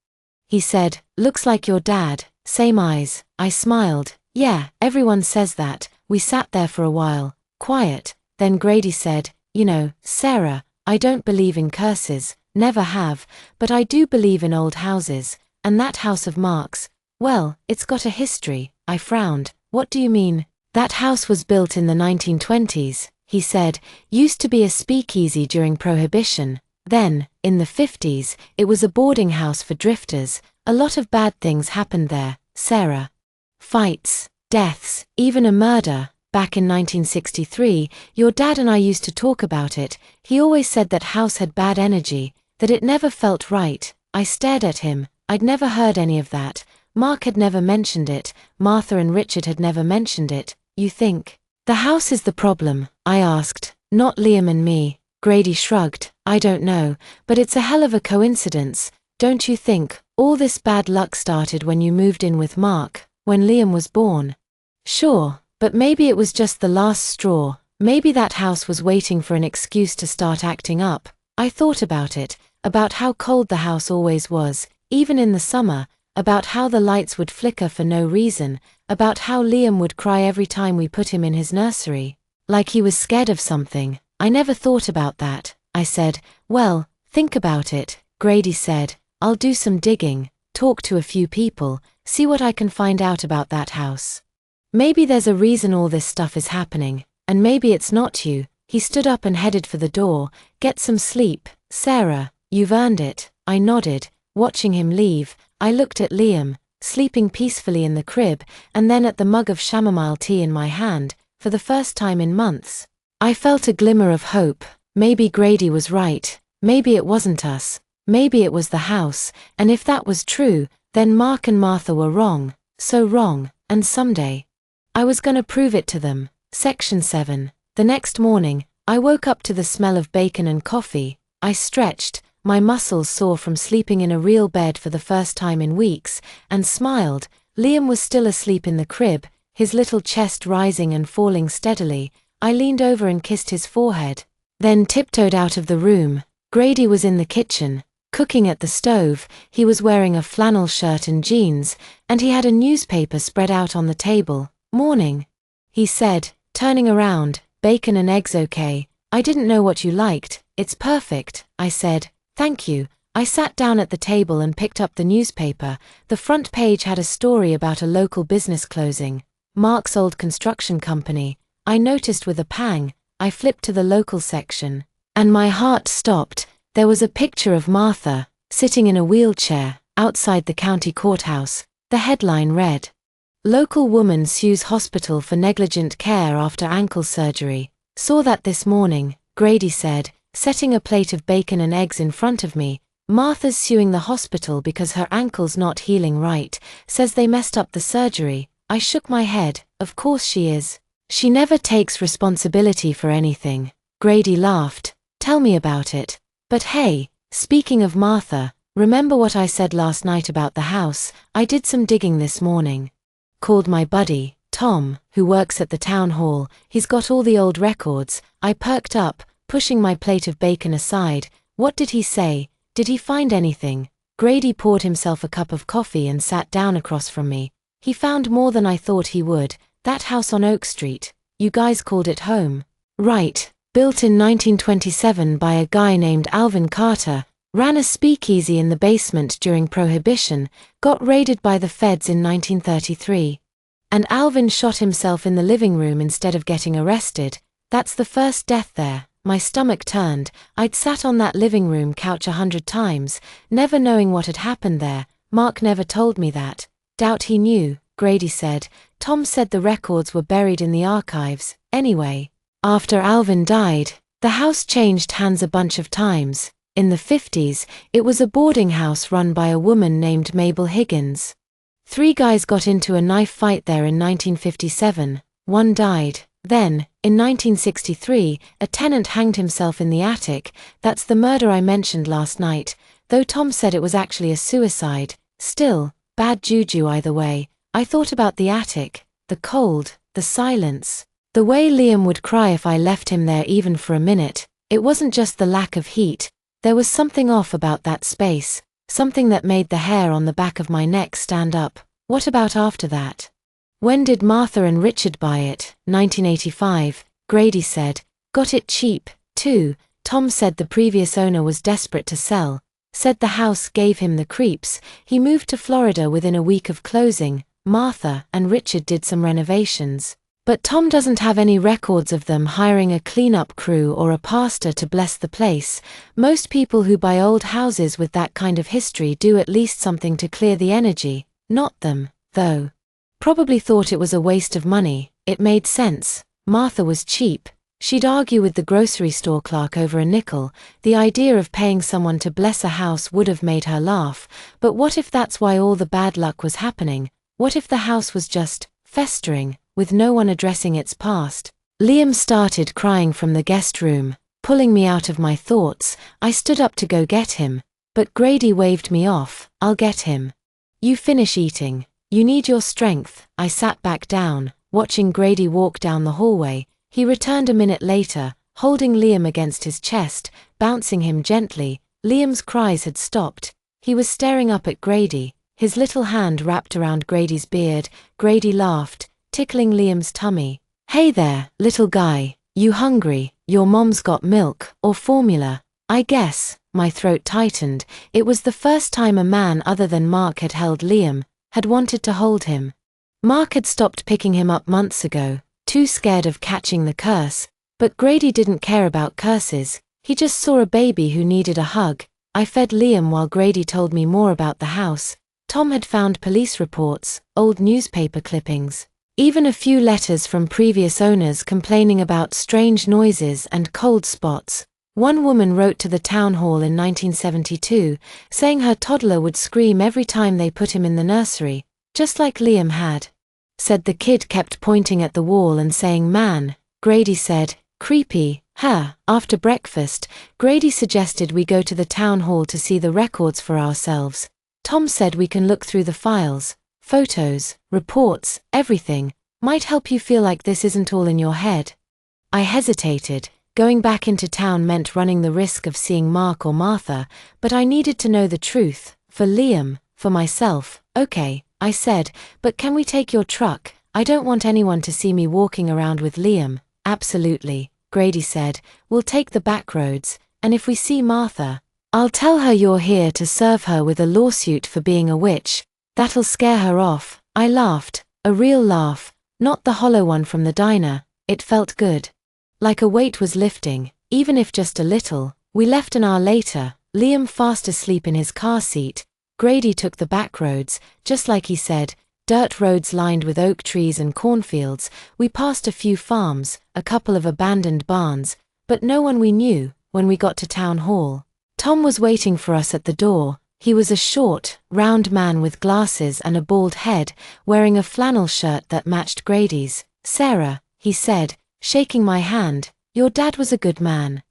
A: he said. "Looks like your dad, same eyes." I smiled. "Yeah, everyone says that." We sat there for a while, quiet. Then Grady said, "You know, Sarah, I don't believe in curses, never have, but I do believe in old houses, and that house of Mark's, well, it's got a history." I frowned. "What do you mean?" "That house was built in the 1920s, he said, "used to be a speakeasy during Prohibition. Then, in the 50s, it was a boarding house for drifters. A lot of bad things happened there, Sarah. Fights, deaths, even a murder. Back in 1963, your dad and I used to talk about it. He always said that house had bad energy, that it never felt right." I stared at him. I'd never heard any of that. Mark had never mentioned it. Martha and Richard had never mentioned it. "You think the house is the problem?" I asked. "Not Liam and me." Grady shrugged. "I don't know, but it's a hell of a coincidence, don't you think? All this bad luck started when you moved in with Mark, when Liam was born." "Sure, but maybe it was just the last straw. Maybe that house was waiting for an excuse to start acting up." I thought about it, about how cold the house always was, even in the summer, about how the lights would flicker for no reason, about how Liam would cry every time we put him in his nursery, like he was scared of something. "I never thought about that," I said. "Well, think about it," Grady said. "I'll do some digging, talk to a few people, see what I can find out about that house. Maybe there's a reason all this stuff is happening, and maybe it's not you." He stood up and headed for the door. "Get some sleep, Sarah, you've earned it." I nodded, watching him leave. I looked at Liam, sleeping peacefully in the crib, and then at the mug of chamomile tea in my hand. For the first time in months, I felt a glimmer of hope. Maybe Grady was right. Maybe it wasn't us. Maybe it was the house, and if that was true, then Mark and Martha were wrong. So wrong, and someday I was gonna prove it to them. Section 7. The next morning, I woke up to the smell of bacon and coffee. I stretched, my muscles sore from sleeping in a real bed for the first time in weeks, and smiled. Liam was still asleep in the crib, his little chest rising and falling steadily. I leaned over and kissed his forehead, then tiptoed out of the room. Grady was in the kitchen, cooking at the stove. He was wearing a flannel shirt and jeans, and he had a newspaper spread out on the table. "Morning," he said, turning around. "Bacon and eggs okay? I didn't know what you liked." "It's perfect," I said. "Thank you." I sat down at the table and picked up the newspaper. The front page had a story about a local business closing, Mark's old construction company. I noticed with a pang. I flipped to the local section, and my heart stopped. There was a picture of Martha, sitting in a wheelchair, outside the county courthouse. The headline read, Local woman sues hospital for negligent care after ankle surgery. Saw that this morning, Grady said, setting a plate of bacon and eggs in front of me. Martha's suing the hospital because her ankle's not healing right, says they messed up the surgery. I shook my head. Of course she is. She never takes responsibility for anything. Grady laughed. Tell me about it. But hey, speaking of Martha, remember what I said last night about the house? I did some digging this morning. Called my buddy, Tom, who works at the town hall. He's got all the old records. I perked up, pushing my plate of bacon aside. What did he say? Did he find anything? Grady poured himself a cup of coffee and sat down across from me. He found more than I thought he would. That house on Oak Street. You guys called it home. Right. Built in 1927 by a guy named Alvin Carter. Ran a speakeasy in the basement during Prohibition. Got raided by the feds in 1933. And Alvin shot himself in the living room instead of getting arrested. That's the first death there. My stomach turned. I'd sat on that living room couch 100 times, never knowing what had happened there. Mark never told me that. Doubt he knew, Grady said. Tom said the records were buried in the archives. Anyway, after Alvin died, the house changed hands a bunch of times. In the 50s, it was a boarding house run by a woman named Mabel Higgins. 3 guys got into a knife fight there in 1957. 1 died. Then, in 1963, a tenant hanged himself in the attic. That's the murder I mentioned last night, though Tom said it was actually a suicide. Still, bad juju either way. I thought about the attic, the cold, the silence, the way Liam would cry if I left him there even for a minute. It wasn't just the lack of heat. There was something off about that space, something that made the hair on the back of my neck stand up. What about after that? When did Martha and Richard buy it? 1985, Grady said. Got it cheap, too. Tom said the previous owner was desperate to sell. Said the house gave him the creeps. He moved to Florida within a week of closing. Martha and Richard did some renovations. But Tom doesn't have any records of them hiring a cleanup crew or a pastor to bless the place. Most people who buy old houses with that kind of history do at least something to clear the energy. Not them, though. Probably thought it was a waste of money. It made sense. Martha was cheap. She'd argue with the grocery store clerk over a nickel. The idea of paying someone to bless a house would have made her laugh. But what if that's why all the bad luck was happening? What if the house was just festering, with no one addressing its past? Liam started crying from the guest room, pulling me out of my thoughts. I stood up to go get him, but Grady waved me off. I'll get him. You finish eating. You need your strength. I sat back down, watching Grady walk down the hallway. He returned a minute later, holding Liam against his chest, bouncing him gently. Liam's cries had stopped. He was staring up at Grady, his little hand wrapped around Grady's beard. Grady laughed, tickling Liam's tummy. Hey there, little guy. You hungry? Your mom's got milk, or formula. I guess. My throat tightened. It was the first time a man other than Mark had held Liam, had wanted to hold him. Mark had stopped picking him up months ago, too scared of catching the curse. But Grady didn't care about curses. He just saw a baby who needed a hug. I fed Liam while Grady told me more about the house. Tom had found police reports, old newspaper clippings, even a few letters from previous owners complaining about strange noises and cold spots. One woman wrote to the town hall in 1972, saying her toddler would scream every time they put him in the nursery, just like Liam had. Said the kid kept pointing at the wall and saying man. Grady said, creepy, huh? After breakfast, Grady suggested we go to the town hall to see the records for ourselves. Tom said we can look through the files, photos, reports, everything. Might help you feel like this isn't all in your head. I hesitated. Going back into town meant running the risk of seeing Mark or Martha, but I needed to know the truth. For Liam, for myself. Okay, I said, but can we take your truck? I don't want anyone to see me walking around with Liam. Absolutely, Grady said. We'll take the back roads, and if we see Martha, I'll tell her you're here to serve her with a lawsuit for being a witch. That'll scare her off. I laughed, a real laugh, not the hollow one from the diner. It felt good. Like a weight was lifting, even if just a little. We left an hour later, Liam fast asleep in his car seat. Grady took the back roads, just like he said. dirt roads lined with oak trees and cornfields. We passed a few farms, a couple of abandoned barns, but no one we knew. When we got to town hall, Tom was waiting for us at the door. He was a short, round man with glasses and a bald head, wearing a flannel shirt that matched Grady's. "Sarah," he said, shaking my hand, "your dad was a good man.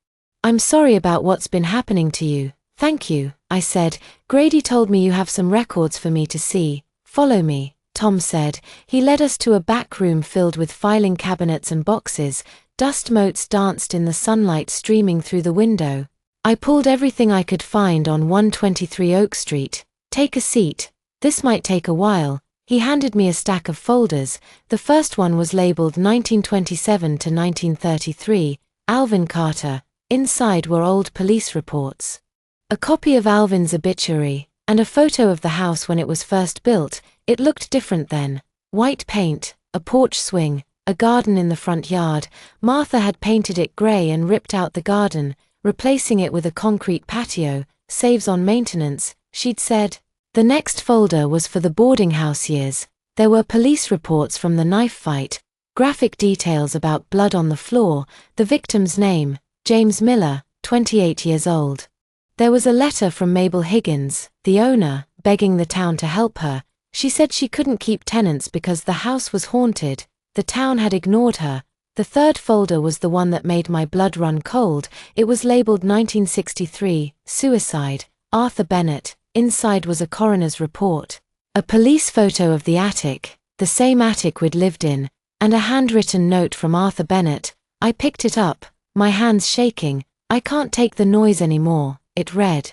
A: I'm sorry about what's been happening to you." "Thank you," I said. "Grady told me you have some records for me to see." "Follow me," Tom said. He led us to a back room filled with filing cabinets and boxes. Dust motes danced in the sunlight streaming through the window. I pulled everything I could find on 123 Oak Street. "Take a seat. This might take a while." He handed me a stack of folders. The first one was labeled 1927 to 1933, Alvin Carter. Inside were old police reports, a copy of Alvin's obituary, and a photo of the house when it was first built. It looked different then. White paint, a porch swing, a garden in the front yard. Martha had painted it gray and ripped out the garden, replacing it with a concrete patio. "Saves on maintenance," she'd said. The next folder was for the boarding house years. There were police reports from the knife fight, graphic details about blood on the floor, the victim's name, James Miller, 28 years old. There was a letter from Mabel Higgins, the owner, begging the town to help her. She said she couldn't keep tenants because the house was haunted. The town had ignored her. The third folder was the one that made my blood run cold. It was labeled 1963, Suicide, Arthur Bennett. Inside was a coroner's report, a police photo of the attic, the same attic we'd lived in, and a handwritten note from Arthur Bennett. I picked it up, my hands shaking. "I can't take the noise anymore," it read.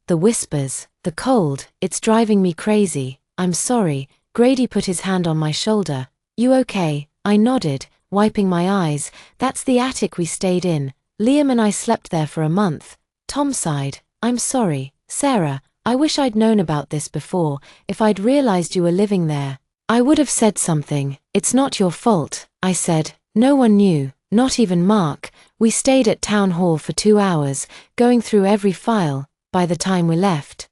A: "The whispers, the cold, it's driving me crazy. I'm sorry." Grady put his hand on my shoulder. "You okay?" I nodded, wiping my eyes. "That's the attic we stayed in. Liam and I slept there for a month." Tom sighed. "I'm sorry, Sarah. I wish I'd known about this before. If I'd realized you were living there, I would have said something." "It's not your fault," I said. "No one knew, not even Mark." We stayed at town hall for 2 hours, going through every file. By the time we left,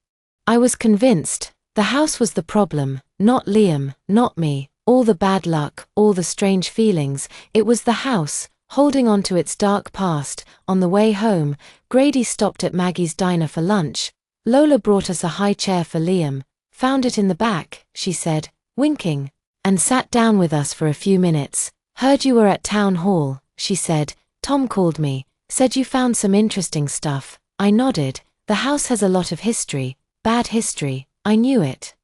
A: I was convinced the house was the problem, not Liam, not me. All the bad luck, all the strange feelings, it was the house, holding on to its dark past. On the way home, Grady stopped at Maggie's diner for lunch. Lola brought us a high chair for Liam. "Found it in the back," she said, winking, and sat down with us for a few minutes. "Heard you were at town hall," she said. "Tom called me, said you found some interesting stuff." I nodded. "The house has a lot of history, bad history." I knew it.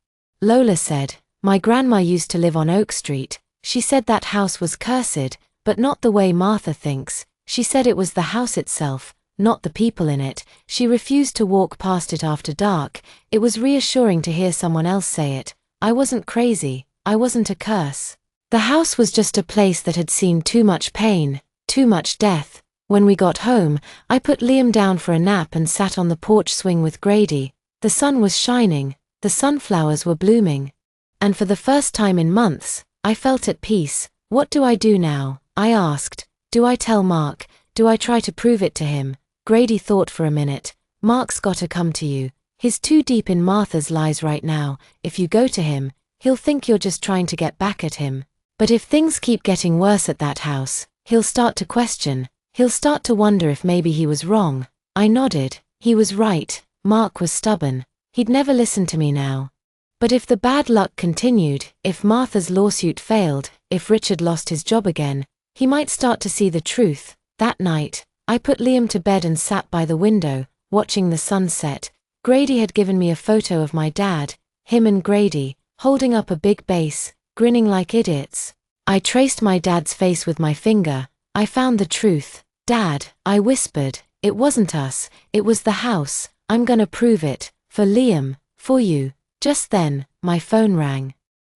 A: Lola said, "My grandma used to live on Oak Street. She said that house was cursed, but not the way Martha thinks. She said it was the house itself, not the people in it. She refused to walk past it after dark." It was reassuring to hear someone else say it. I wasn't crazy. I wasn't a curse. The house was just a place that had seen too much pain, too much death. When we got home, I put Liam down for a nap and sat on the porch swing with Grady. The sun was shining, the sunflowers were blooming. And for the first time in months, I felt at peace. "What do I do now?" I asked. "Do I tell Mark? Do I try to prove it to him?" Grady thought for a minute. "Mark's gotta come to you. He's too deep in Martha's lies right now. If you go to him, he'll think you're just trying to get back at him. But if things keep getting worse at that house, he'll start to question. He'll start to wonder if maybe he was wrong." I nodded. He was right. Mark was stubborn. He'd never listen to me now. But if the bad luck continued, if Martha's lawsuit failed, if Richard lost his job again, he might start to see the truth. That night, I put Liam to bed and sat by the window, watching the sunset. Grady had given me a photo of my dad, him and Grady, holding up a big bass, grinning like idiots. I traced my dad's face with my finger. I found the truth. "Dad," I whispered, "it wasn't us, it was the house. I'm gonna prove it. For Liam, for you." Just then, my phone rang.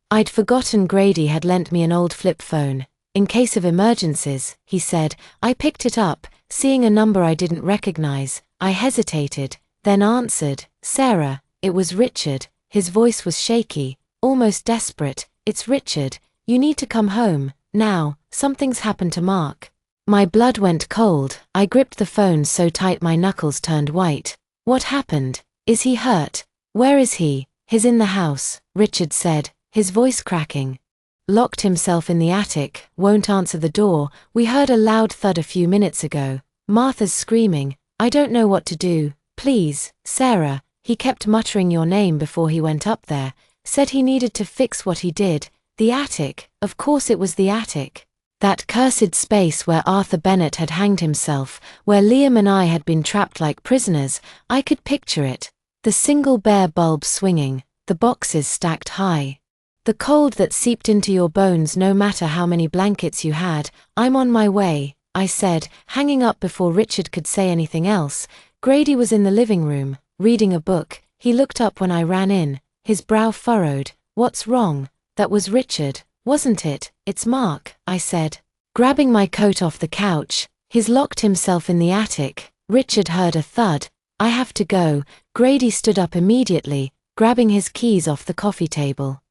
A: I'd forgotten Grady had lent me an old flip phone. "In case of emergencies," he said. I picked it up, seeing a number I didn't recognize. I hesitated, then answered. "Sarah." It was Richard. His voice was shaky, almost desperate. "It's Richard. You need to come home, now. Something's happened to Mark." My blood went cold. I gripped the phone so tight my knuckles turned white. "What happened? Is he hurt? Where is he?" "He's in the house," Richard said, his voice cracking. Locked himself in the attic, won't answer the door. We heard a loud thud a few minutes ago. Martha's screaming, I don't know what to do, please, Sarah. He kept muttering your name before he went up there, said he needed to fix what he did. The attic, of course it was the attic. That cursed space where Arthur Bennett had hanged himself, where Liam and I had been trapped like prisoners. I could picture it. The single bare bulb swinging, the boxes stacked high. The cold that seeped into your bones no matter how many blankets you had. I'm on my way, I said, hanging up before Richard could say anything else. Grady was in the living room, reading a book. He looked up when I ran in, his brow furrowed. What's wrong? That was Richard, wasn't it? It's Mark, I said, grabbing my coat off the couch. He's locked himself in the attic. Richard heard a thud. I have to go. Grady stood up immediately, grabbing his keys off the coffee table.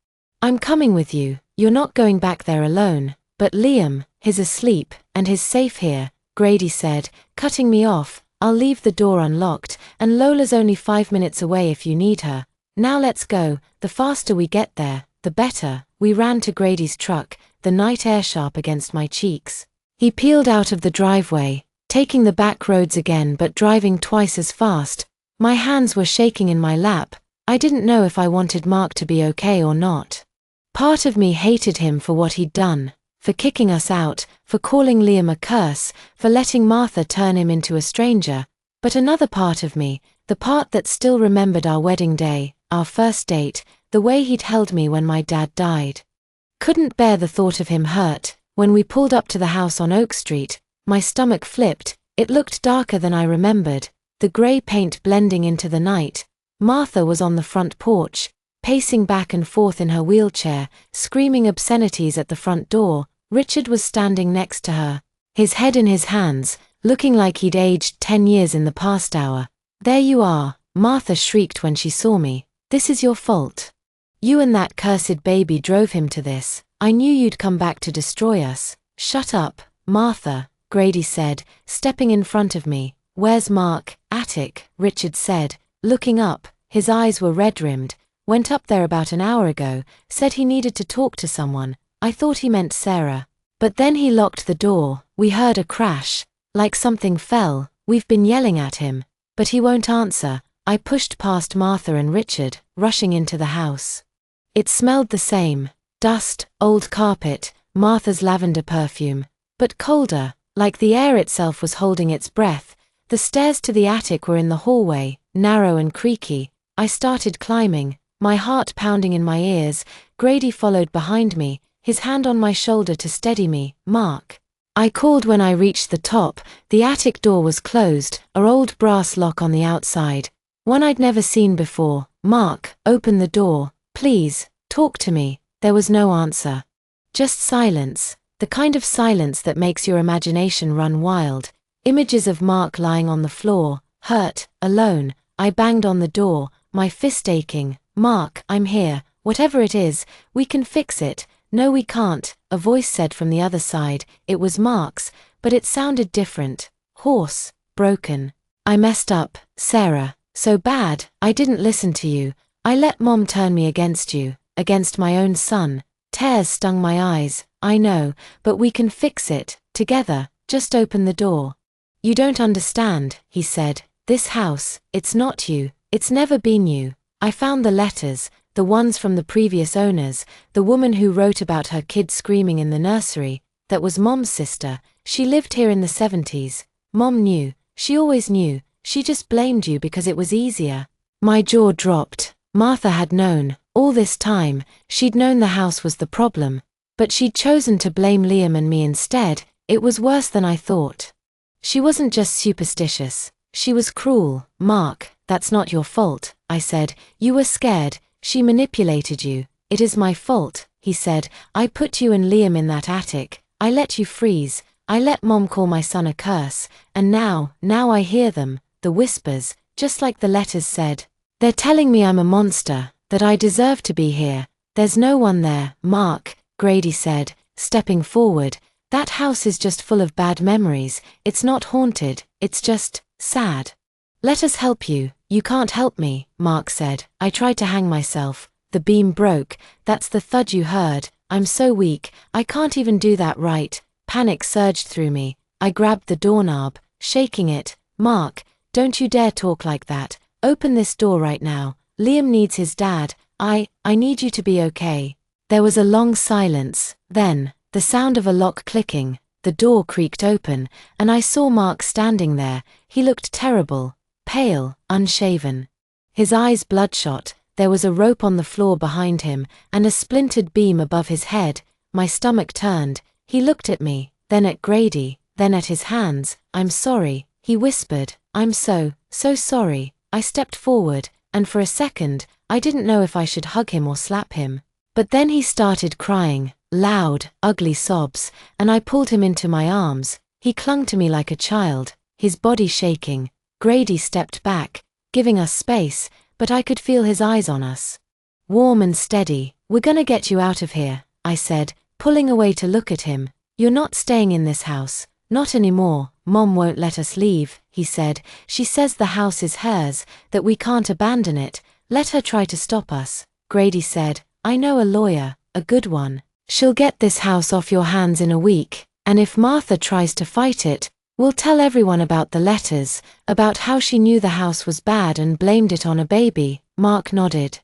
A: I'm coming with you. You're not going back there alone. But Liam, he's asleep, and he's safe here, Grady said, cutting me off. I'll leave the door unlocked, and Lola's only 5 minutes away if you need her. Now let's go. The faster we get there, the better. We ran to Grady's truck, the night air sharp against my cheeks. He peeled out of the driveway, taking the back roads again but driving twice as fast. My hands were shaking in my lap. I didn't know if I wanted Mark to be okay or not. Part of me hated him for what he'd done, for kicking us out, for calling Liam a curse, for letting Martha turn him into a stranger. But another part of me, the part that still remembered our wedding day, our first date, the way he'd held me when my dad died. Couldn't bear the thought of him hurt. When we pulled up to the house on Oak Street, my stomach flipped. It looked darker than I remembered, the grey paint blending into the night. Martha was on the front porch, pacing back and forth in her wheelchair, screaming obscenities at the front door. Richard was standing next to her, his head in his hands, looking like he'd aged 10 years in the past hour. There you are, Martha shrieked when she saw me. This is your fault. You and that cursed baby drove him to this. I knew you'd come back to destroy us. Shut up, Martha, Grady said, stepping in front of me. Where's Mark? Attic, Richard said, looking up. His eyes were red-rimmed. Went up there about an hour ago, said he needed to talk to someone. I thought he meant Sarah. But then he locked the door. We heard a crash, like something fell. We've been yelling at him, but he won't answer. I pushed past Martha and Richard, rushing into the house. It smelled the same. Dust, old carpet, Martha's lavender perfume. But colder, like the air itself was holding its breath. The stairs to the attic were in the hallway, narrow and creaky. I started climbing, my heart pounding in my ears. Grady followed behind me, his hand on my shoulder to steady me. Mark. I called when I reached the top. The attic door was closed, our old brass lock on the outside. One I'd never seen before. Mark, open the door, please, talk to me. There was no answer. Just silence, the kind of silence that makes your imagination run wild. Images of Mark lying on the floor, hurt, alone. I banged on the door, my fist aching. Mark, I'm here. Whatever it is, we can fix it. No, we can't, a voice said from the other side. It was Mark's, but it sounded different. Hoarse, broken. I messed up, Sarah. So bad, I didn't listen to you. I let Mom turn me against you, against my own son. Tears stung my eyes. I know, but we can fix it, together. Just open the door. You don't understand, he said. This house, it's not you. It's never been you. I found the letters, the ones from the previous owners, the woman who wrote about her kid screaming in the nursery. That was Mom's sister. She lived here in the 70s. Mom knew. She always knew. She just blamed you because it was easier. My jaw dropped. Martha had known. All this time, she'd known the house was the problem. But she'd chosen to blame Liam and me instead. It was worse than I thought. She wasn't just superstitious. She was cruel. Mark, that's not your fault, I said. You were scared. She manipulated you. It is my fault, he said. I put you and Liam in that attic. I let you freeze. I let Mom call my son a curse. And now I hear them, the whispers, just like the letters said. They're telling me I'm a monster, that I deserve to be here. There's no one there, Mark, Grady said, stepping forward. That house is just full of bad memories. It's not haunted, it's just sad. Let us help you. You can't help me, Mark said. I tried to hang myself. The beam broke. That's the thud you heard. I'm so weak, I can't even do that right. Panic surged through me. I grabbed the doorknob, shaking it. Mark, don't you dare talk like that. Open this door right now. Liam needs his dad. I need you to be okay. There was a long silence. Then, the sound of a lock clicking. The door creaked open, and I saw Mark standing there. He looked terrible, pale, unshaven. His eyes bloodshot. There was a rope on the floor behind him, and a splintered beam above his head. My stomach turned. He looked at me, then at Grady, then at his hands. I'm sorry, he whispered. I'm so sorry. I stepped forward, and for a second, I didn't know if I should hug him or slap him. But then he started crying, loud, ugly sobs, and I pulled him into my arms. He clung to me like a child, his body shaking. Grady stepped back, giving us space, but I could feel his eyes on us. Warm and steady. We're gonna get you out of here, I said, pulling away to look at him. You're not staying in this house. Not anymore. Mom won't let us leave, he said. She says the house is hers, that we can't abandon it. Let her try to stop us. Grady said, I know a lawyer, a good one. She'll get this house off your hands in a week, and if Martha tries to fight it, we'll tell everyone about the letters, about how she knew the house was bad and blamed it on a baby. Mark nodded.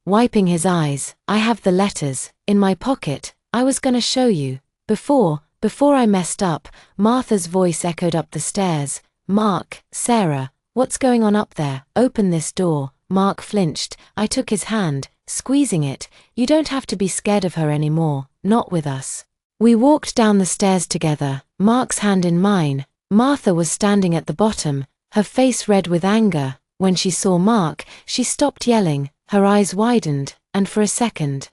A: Wiping his eyes, I have the letters, in my pocket. I was gonna show you. Before I messed up, Martha's voice echoed up the stairs. Mark, Sarah, what's going on up there? Open this door. Mark flinched. I took his hand, squeezing it. You don't have to be scared of her anymore, not with us. We walked down the stairs together, Mark's hand in mine. Martha was standing at the bottom, her face red with anger. When she saw Mark, she stopped yelling, her eyes widened, and for a second,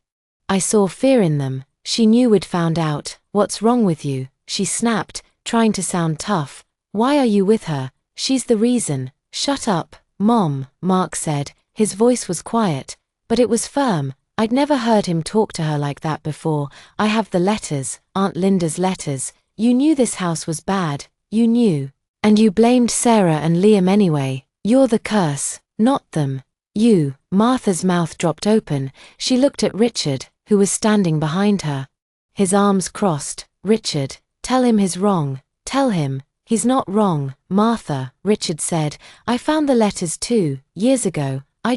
A: I saw fear in them. She knew we'd found out. What's wrong with you? She snapped, trying to sound tough. Why are you with her? She's the reason. Shut up, Mom, Mark said. His voice was quiet, but it was firm. I'd never heard him talk to her like that before. I have the letters, Aunt Linda's letters. You knew this house was bad. You knew. And you blamed Sarah and Liam anyway. You're the curse, not them. You. Martha's mouth dropped open. She looked at Richard, who was standing behind her. His arms crossed. Richard, tell him he's wrong. Tell him. He's not wrong, Martha, Richard said. I found the letters too, years ago. I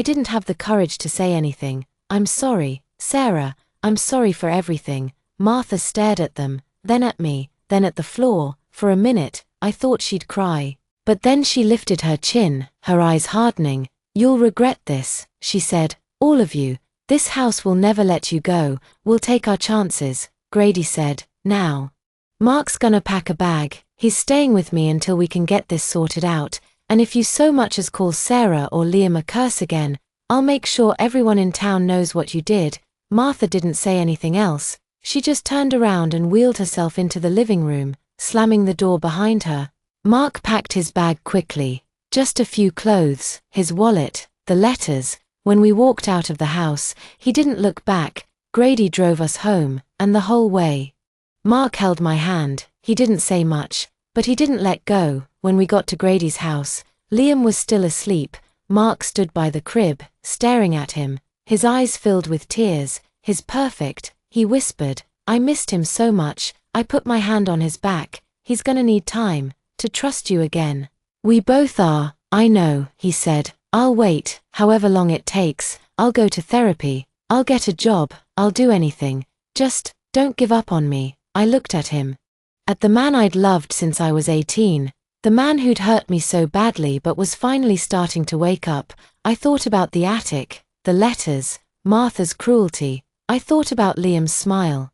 A: didn't have the courage to say anything. I'm sorry, Sarah. I'm sorry for everything. Martha stared at them, then at me, then at the floor. For a minute, I thought she'd cry. But then she lifted her chin, her eyes hardening. You'll regret this, she said. All of you. This house will never let you go. We'll take our chances, Grady said. Now. Mark's gonna pack a bag. He's staying with me until we can get this sorted out. And if you so much as call Sarah or Liam a curse again, I'll make sure everyone in town knows what you did. Martha didn't say anything else. She just turned around and wheeled herself into the living room, slamming the door behind her. Mark packed his bag quickly. Just a few clothes, his wallet, the letters. When we walked out of the house, he didn't look back. Grady drove us home, and the whole way. Mark held my hand. He didn't say much, but he didn't let go. When we got to Grady's house, Liam was still asleep. Mark stood by the crib, staring at him, his eyes filled with tears. His perfect, he whispered. I missed him so much. I put my hand on his back. He's gonna need time to trust you again. We both are. I know, he said. I'll wait, however long it takes. I'll go to therapy. I'll get a job. I'll do anything. Just don't give up on me. I looked at him. At the man I'd loved since I was 18. The man who'd hurt me so badly but was finally starting to wake up. I thought about the attic, the letters, Martha's cruelty. I thought about Liam's smile,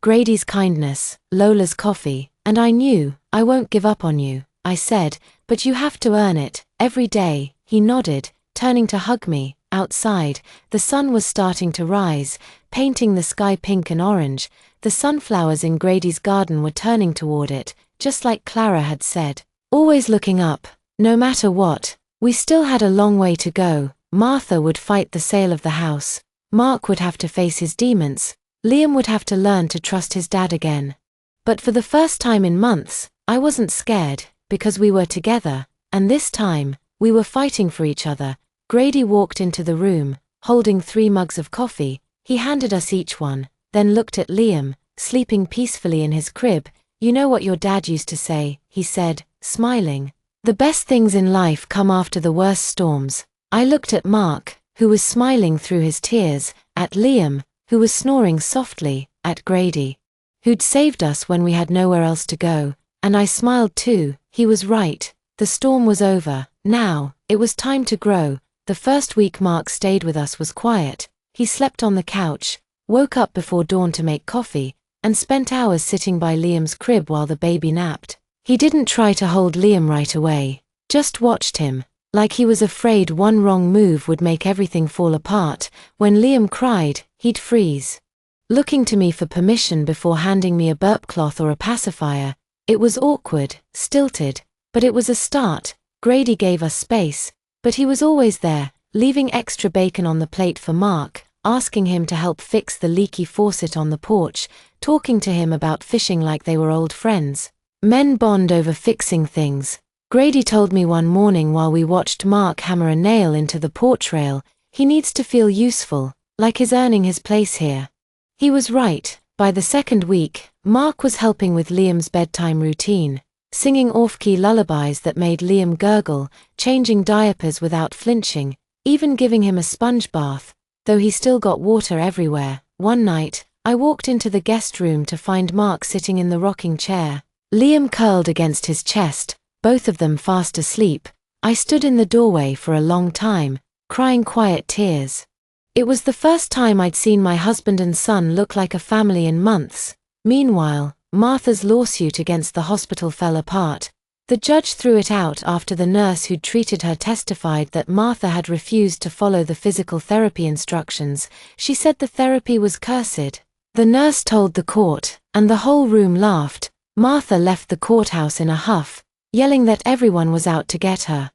A: Grady's kindness, Lola's coffee, and I knew, I won't give up on you, I said, but you have to earn it, every day. He nodded, turning to hug me. Outside, the sun was starting to rise, painting the sky pink and orange. The sunflowers in Grady's garden were turning toward it, just like Clara had said. Always looking up, no matter what. We still had a long way to go. Martha would fight the sale of the house. Mark would have to face his demons. Liam would have to learn to trust his dad again. But for the first time in months, I wasn't scared, because we were together, and this time, we were fighting for each other. Grady walked into the room, holding 3 mugs of coffee. He handed us each one, then looked at Liam, sleeping peacefully in his crib. "You know what your dad used to say," he said, smiling. "The best things in life come after the worst storms." I looked at Mark, who was smiling through his tears, at Liam, who was snoring softly, at Grady, who'd saved us when we had nowhere else to go, and I smiled too. He was right. The storm was over. Now, it was time to grow. The first week Mark stayed with us was quiet. He slept on the couch, woke up before dawn to make coffee, and spent hours sitting by Liam's crib while the baby napped. He didn't try to hold Liam right away, just watched him, like he was afraid one wrong move would make everything fall apart. When Liam cried, he'd freeze, looking to me for permission before handing me a burp cloth or a pacifier. It was awkward, stilted, but it was a start. Grady gave us space, but he was always there, leaving extra bacon on the plate for Mark, asking him to help fix the leaky faucet on the porch, talking to him about fishing like they were old friends. Men bond over fixing things. Grady told me one morning while we watched Mark hammer a nail into the porch rail, "He needs to feel useful, like he's earning his place here." He was right. By the second week, Mark was helping with Liam's bedtime routine, singing off-key lullabies that made Liam gurgle, changing diapers without flinching, even giving him a sponge bath, though he still got water everywhere. One night, I walked into the guest room to find Mark sitting in the rocking chair, Liam curled against his chest, both of them fast asleep. I stood in the doorway for a long time, crying quiet tears. It was the first time I'd seen my husband and son look like a family in months. Meanwhile, Martha's lawsuit against the hospital fell apart. The judge threw it out after the nurse who'd treated her testified that Martha had refused to follow the physical therapy instructions. She said the therapy was cursed. The nurse told the court, and the whole room laughed. Martha left the courthouse in a huff, yelling that everyone was out to get her.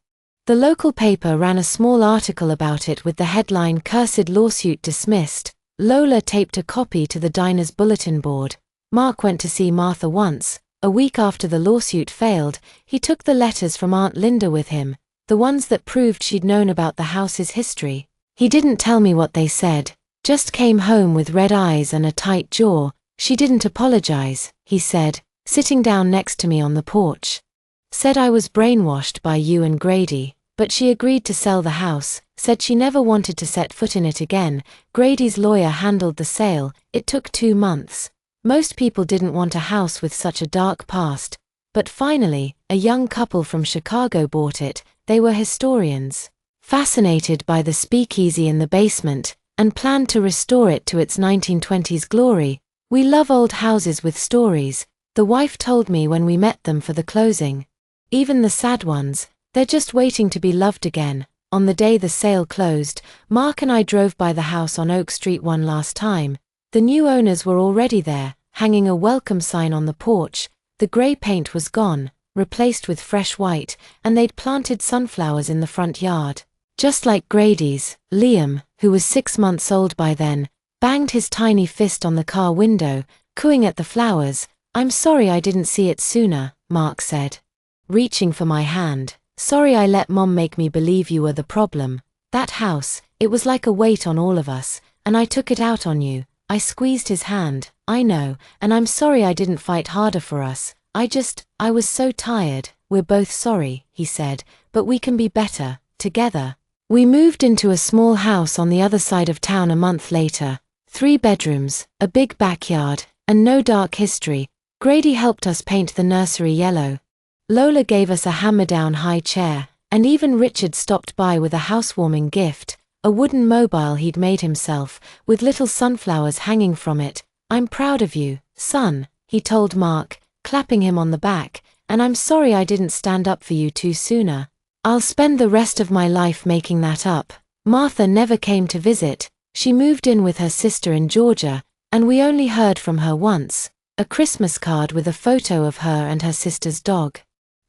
A: The local paper ran a small article about it with the headline "Cursed Lawsuit Dismissed." Lola taped a copy to the diner's bulletin board. Mark went to see Martha once. A week after the lawsuit failed, he took the letters from Aunt Linda with him, the ones that proved she'd known about the house's history. He didn't tell me what they said, just came home with red eyes and a tight jaw. "She didn't apologize," he said, sitting down next to me on the porch. "Said I was brainwashed by you and Grady, but she agreed to sell the house, said she never wanted to set foot in it again." Grady's lawyer handled the sale. It took 2 months. Most people didn't want a house with such a dark past, but finally, a young couple from Chicago bought it. They were historians, fascinated by the speakeasy in the basement, and planned to restore it to its 1920s glory. "We love old houses with stories," the wife told me when we met them for the closing. "Even the sad ones, they're just waiting to be loved again." On the day the sale closed, Mark and I drove by the house on Oak Street one last time. The new owners were already there, hanging a welcome sign on the porch. The gray paint was gone, replaced with fresh white, and they'd planted sunflowers in the front yard, just like Grady's. Liam, who was 6 months old by then, banged his tiny fist on the car window, cooing at the flowers. "I'm sorry I didn't see it sooner," Mark said, reaching for my hand. "Sorry I let Mom make me believe you were the problem. That house, it was like a weight on all of us, and I took it out on you." I squeezed his hand. "I know, and I'm sorry I didn't fight harder for us. I was so tired." "We're both sorry," he said, "but we can be better, together." We moved into a small house on the other side of town a month later. 3 bedrooms, a big backyard, and no dark history. Grady helped us paint the nursery yellow. Lola gave us a hammer-down high chair, and even Richard stopped by with a housewarming gift, a wooden mobile he'd made himself, with little sunflowers hanging from it. "I'm proud of you, son," he told Mark, clapping him on the back, "and I'm sorry I didn't stand up for you 2 sooner. I'll spend the rest of my life making that up." Martha never came to visit. She moved in with her sister in Georgia, and we only heard from her once. A Christmas card with a photo of her and her sister's dog.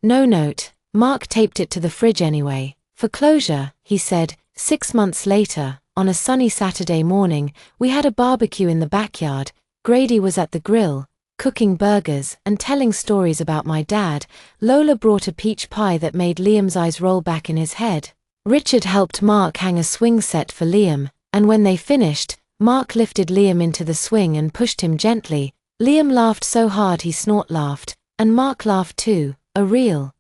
A: No note. Mark taped it to the fridge anyway. "For closure," he said. 6 months later, on a sunny Saturday morning, we had a barbecue in the backyard. Grady was at the grill, cooking burgers and telling stories about my dad. Lola brought a peach pie that made Liam's eyes roll back in his head. Richard helped Mark hang a swing set for Liam, And when they finished, Mark lifted Liam into the swing and pushed him gently. Liam laughed so hard he snort laughed, and Mark laughed too, a real,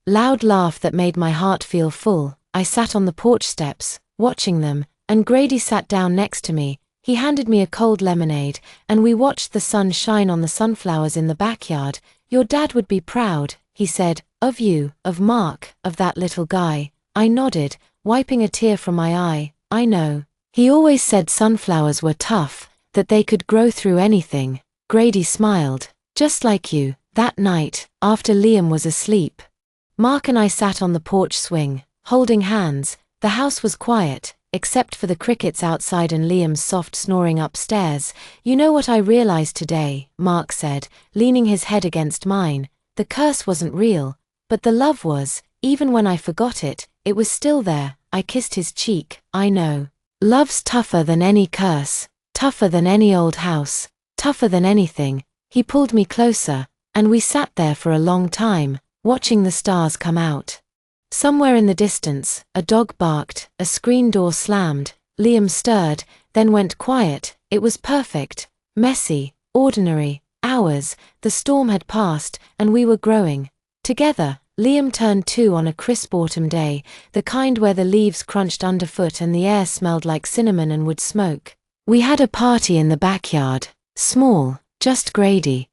A: loud laugh that made my heart feel full. I sat on the porch steps, watching them, and Grady sat down next to me. He handed me a cold lemonade, and we watched the sun shine on the sunflowers in the backyard. Your dad would be proud, he said, of you, of Mark, of that little guy. I nodded, wiping a tear from my eye. I know. He always said sunflowers were tough, that they could grow through anything. Grady smiled. Just like you, that night, after Liam was asleep. Mark and I sat on the porch swing, holding hands. The house was quiet, except for the crickets outside and Liam's soft snoring upstairs. You know what I realized today, Mark said, leaning his head against mine. The curse wasn't real, but the love was. Even when I forgot it, it was still there. I kissed his cheek. I know. Love's tougher than any curse, tougher than any old house, tougher than anything. He pulled me closer, and we sat there for a long time, watching the stars come out. Somewhere in the distance, a dog barked, a screen door slammed, Liam stirred, then went quiet. It was perfect, messy, ordinary. Hours, the storm had passed, and we were growing. Together, Liam turned 2 on a crisp autumn day, the kind where the leaves crunched underfoot and the air smelled like cinnamon and wood smoke. We had a party in the backyard, small, just Grady,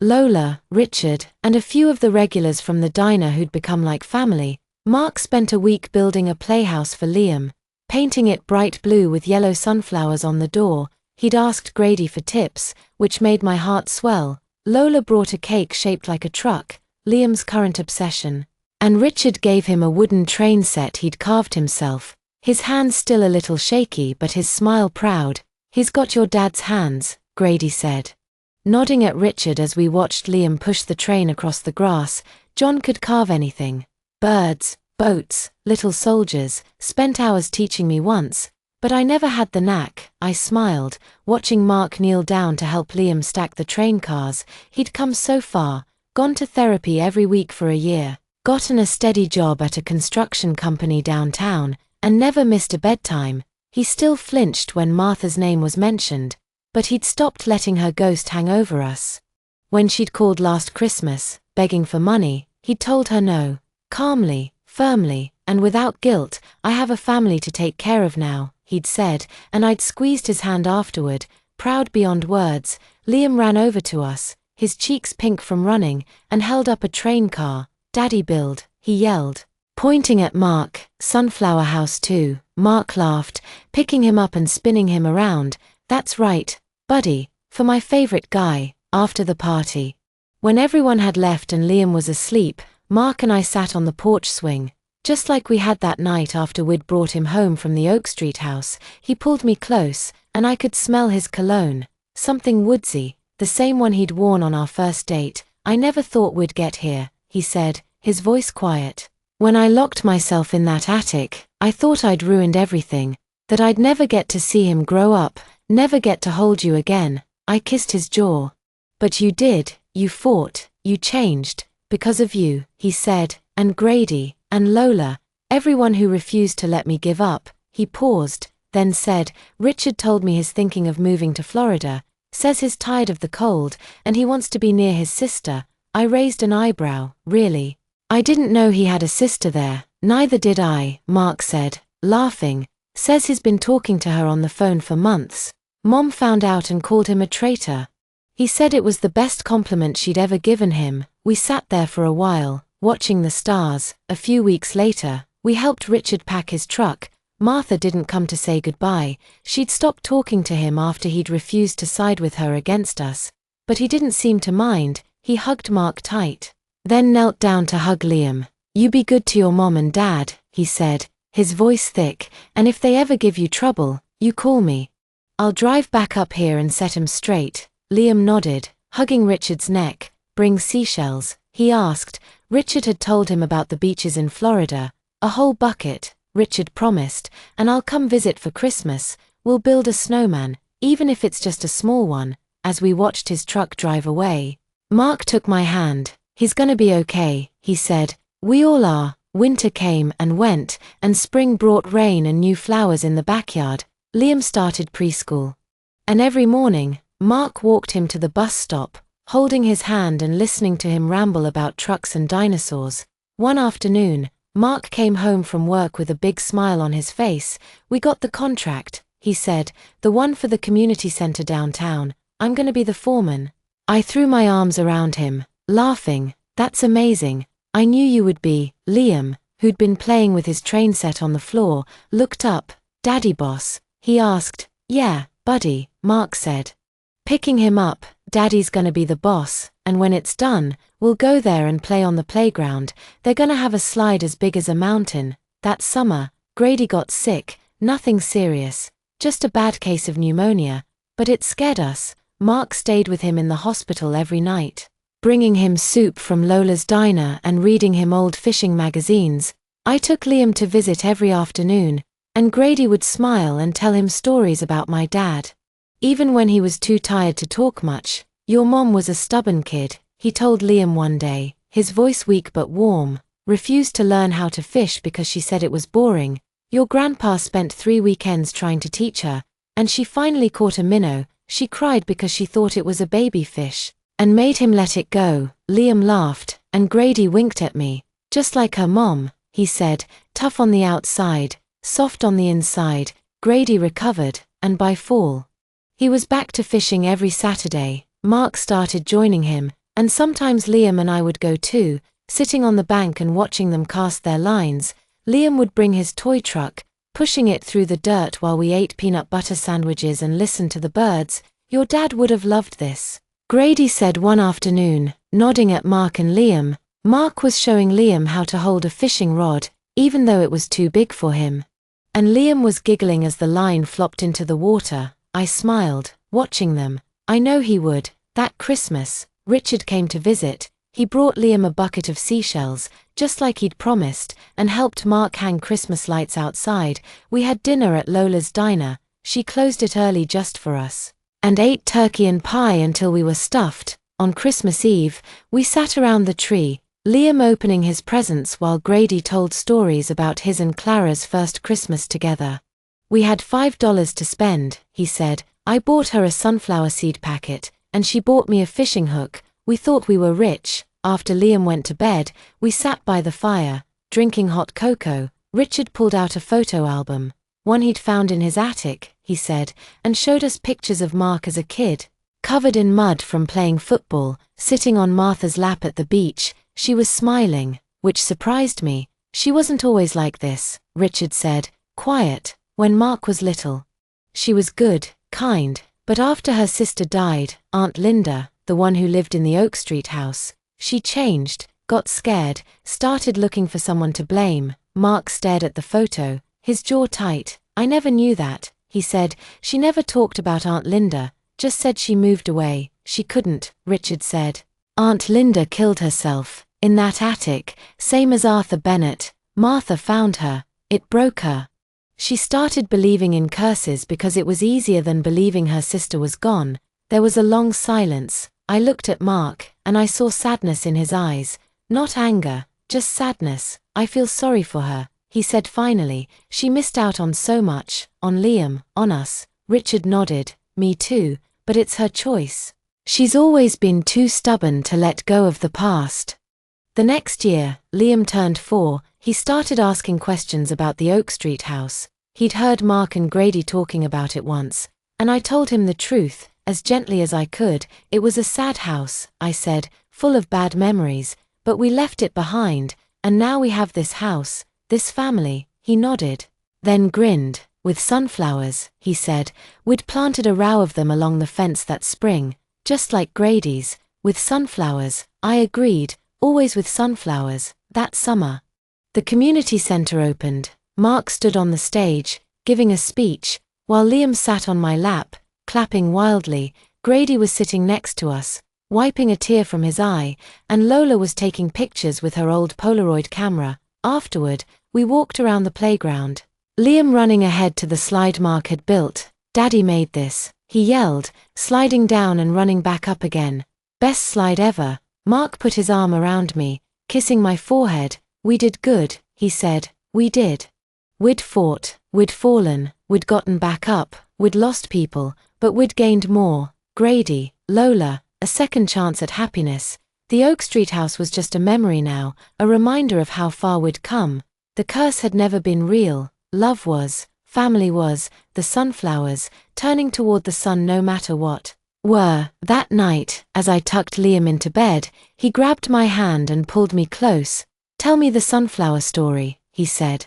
A: Lola, Richard, and a few of the regulars from the diner who'd become like family. Mark spent a week building a playhouse for Liam, painting it bright blue with yellow sunflowers on the door. He'd asked Grady for tips, which made my heart swell. Lola brought a cake shaped like a truck, Liam's current obsession, and Richard gave him a wooden train set he'd carved himself, his hands still a little shaky but his smile proud. He's got your dad's hands, Grady said, nodding at Richard as we watched Liam push the train across the grass. John could carve anything. Birds, boats, little soldiers, spent hours teaching me once, but I never had the knack. I smiled, watching Mark kneel down to help Liam stack the train cars. He'd come so far, gone to therapy every week for a year, gotten a steady job at a construction company downtown, and never missed a bedtime. He still flinched when Martha's name was mentioned, but he'd stopped letting her ghost hang over us. When she'd called last Christmas, begging for money, he'd told her no. Calmly, firmly, and without guilt. I have a family to take care of now, he'd said, and I'd squeezed his hand afterward, proud beyond words. Liam ran over to us, his cheeks pink from running, and held up a train car. Daddy build, he yelled, pointing at Mark. Sunflower house too. Mark laughed, picking him up and spinning him around. That's right, buddy, for my favorite guy. After the party, when everyone had left and Liam was asleep, Mark and I sat on the porch swing, just like we had that night after we'd brought him home from the Oak Street house. He pulled me close, and I could smell his cologne, something woodsy, the same one he'd worn on our first date. I never thought we'd get here, he said, his voice quiet. When I locked myself in that attic, I thought I'd ruined everything, that I'd never get to see him grow up, never get to hold you again. I kissed his jaw. But you did, you fought, you changed. Because of you, he said, and Grady, and Lola, everyone who refused to let me give up. He paused, then said, Richard told me he's thinking of moving to Florida, says he's tired of the cold, and he wants to be near his sister. I raised an eyebrow. Really? I didn't know he had a sister there. Neither did I, Mark said, laughing. Says he's been talking to her on the phone for months. Mom found out and called him a traitor. He said it was the best compliment she'd ever given him. We sat there for a while, watching the stars. A few weeks later, we helped Richard pack his truck. Martha didn't come to say goodbye. She'd stopped talking to him after he'd refused to side with her against us. But he didn't seem to mind. He hugged Mark tight, then knelt down to hug Liam. You be good to your mom and dad, he said, his voice thick, and if they ever give you trouble, you call me. I'll drive back up here and set 'em straight. Liam nodded, hugging Richard's neck. Bring seashells, he asked. Richard had told him about the beaches in Florida. A whole bucket, Richard promised, and I'll come visit for Christmas. We'll build a snowman, even if it's just a small one. As we watched his truck drive away, Mark took my hand. He's gonna be okay, he said. We all are. Winter came and went, and spring brought rain and new flowers in the backyard. Liam started preschool. And every morning, Mark walked him to the bus stop, holding his hand and listening to him ramble about trucks and dinosaurs. One afternoon, Mark came home from work with a big smile on his face. "We got the contract," he said, "the one for the community center downtown. I'm gonna be the foreman." I threw my arms around him, laughing. "That's amazing. I knew you would be." Liam, who'd been playing with his train set on the floor, looked up. "Daddy boss?" he asked. "Yeah, buddy," Mark said. Picking him up, "Daddy's gonna be the boss, and when it's done, we'll go there and play on the playground. They're gonna have a slide as big as a mountain." That summer, Grady got sick, nothing serious, just a bad case of pneumonia, but it scared us. Mark stayed with him in the hospital every night, bringing him soup from Lola's diner and reading him old fishing magazines. I took Liam to visit every afternoon, and Grady would smile and tell him stories about my dad. Even when he was too tired to talk much. "Your mom was a stubborn kid," he told Liam one day, his voice weak but warm. "Refused to learn how to fish because she said it was boring. Your grandpa spent 3 weekends trying to teach her, and she finally caught a minnow. She cried because she thought it was a baby fish, and made him let it go." Liam laughed, and Grady winked at me. "Just like her mom," he said, "tough on the outside, soft on the inside." Grady recovered, and by fall, he was back to fishing every Saturday. Mark started joining him, and sometimes Liam and I would go too, sitting on the bank and watching them cast their lines. Liam would bring his toy truck, pushing it through the dirt while we ate peanut butter sandwiches and listened to the birds. "Your dad would have loved this," Grady said one afternoon, nodding at Mark and Liam. Mark was showing Liam how to hold a fishing rod, even though it was too big for him. And Liam was giggling as the line flopped into the water. I smiled, watching them. I know he would. That Christmas, Richard came to visit. He brought Liam a bucket of seashells, just like he'd promised, and helped Mark hang Christmas lights outside. We had dinner at Lola's diner. She closed it early just for us, and ate turkey and pie until we were stuffed. On Christmas Eve, we sat around the tree, Liam opening his presents while Grady told stories about his and Clara's first Christmas together. "We had $5 to spend," he said. "I bought her a sunflower seed packet, and she bought me a fishing hook. We thought we were rich." After Liam went to bed, we sat by the fire, drinking hot cocoa. Richard pulled out a photo album, one he'd found in his attic, he said, and showed us pictures of Mark as a kid, covered in mud from playing football, sitting on Martha's lap at the beach. She was smiling, which surprised me. "She wasn't always like this," Richard said, "quiet, when Mark was little. She was good, kind, but after her sister died, Aunt Linda, the one who lived in the Oak Street house, she changed, got scared, started looking for someone to blame." Mark stared at the photo, his jaw tight. "I never knew that," he said. "She never talked about Aunt Linda, just said she moved away." "She couldn't," Richard said. "Aunt Linda killed herself, in that attic, same as Arthur Bennett. Martha found her. It broke her. She started believing in curses because it was easier than believing her sister was gone." There was a long silence. I looked at Mark, and I saw sadness in his eyes. Not anger, just sadness. "I feel sorry for her," he said finally. "She missed out on so much, on Liam, on us." Richard nodded. "Me too, but it's her choice. She's always been too stubborn to let go of the past." The next year, Liam turned 4. He started asking questions about the Oak Street house. He'd heard Mark and Grady talking about it once, and I told him the truth, as gently as I could. "It was a sad house," I said, "full of bad memories, but we left it behind, and now we have this house, this family." He nodded, then grinned. "With sunflowers," he said. "We'd planted a row of them along the fence that spring, just like Grady's." "With sunflowers," I agreed, "always with sunflowers." That summer, the community center opened. Mark stood on the stage, giving a speech, while Liam sat on my lap, clapping wildly. Grady was sitting next to us, wiping a tear from his eye, and Lola was taking pictures with her old Polaroid camera. Afterward, we walked around the playground, Liam running ahead to the slide Mark had built. "Daddy made this," he yelled, sliding down and running back up again. "Best slide ever." Mark put his arm around me, kissing my forehead. "We did good," he said. "We did. We'd fought, we'd fallen, we'd gotten back up, we'd lost people, but we'd gained more. Grady, Lola, a second chance at happiness. The Oak Street house was just a memory now, a reminder of how far we'd come. The curse had never been real. Love was, family was, the sunflowers, turning toward the sun no matter what. That night, as I tucked Liam into bed, he grabbed my hand and pulled me close. "Tell me the sunflower story," he said.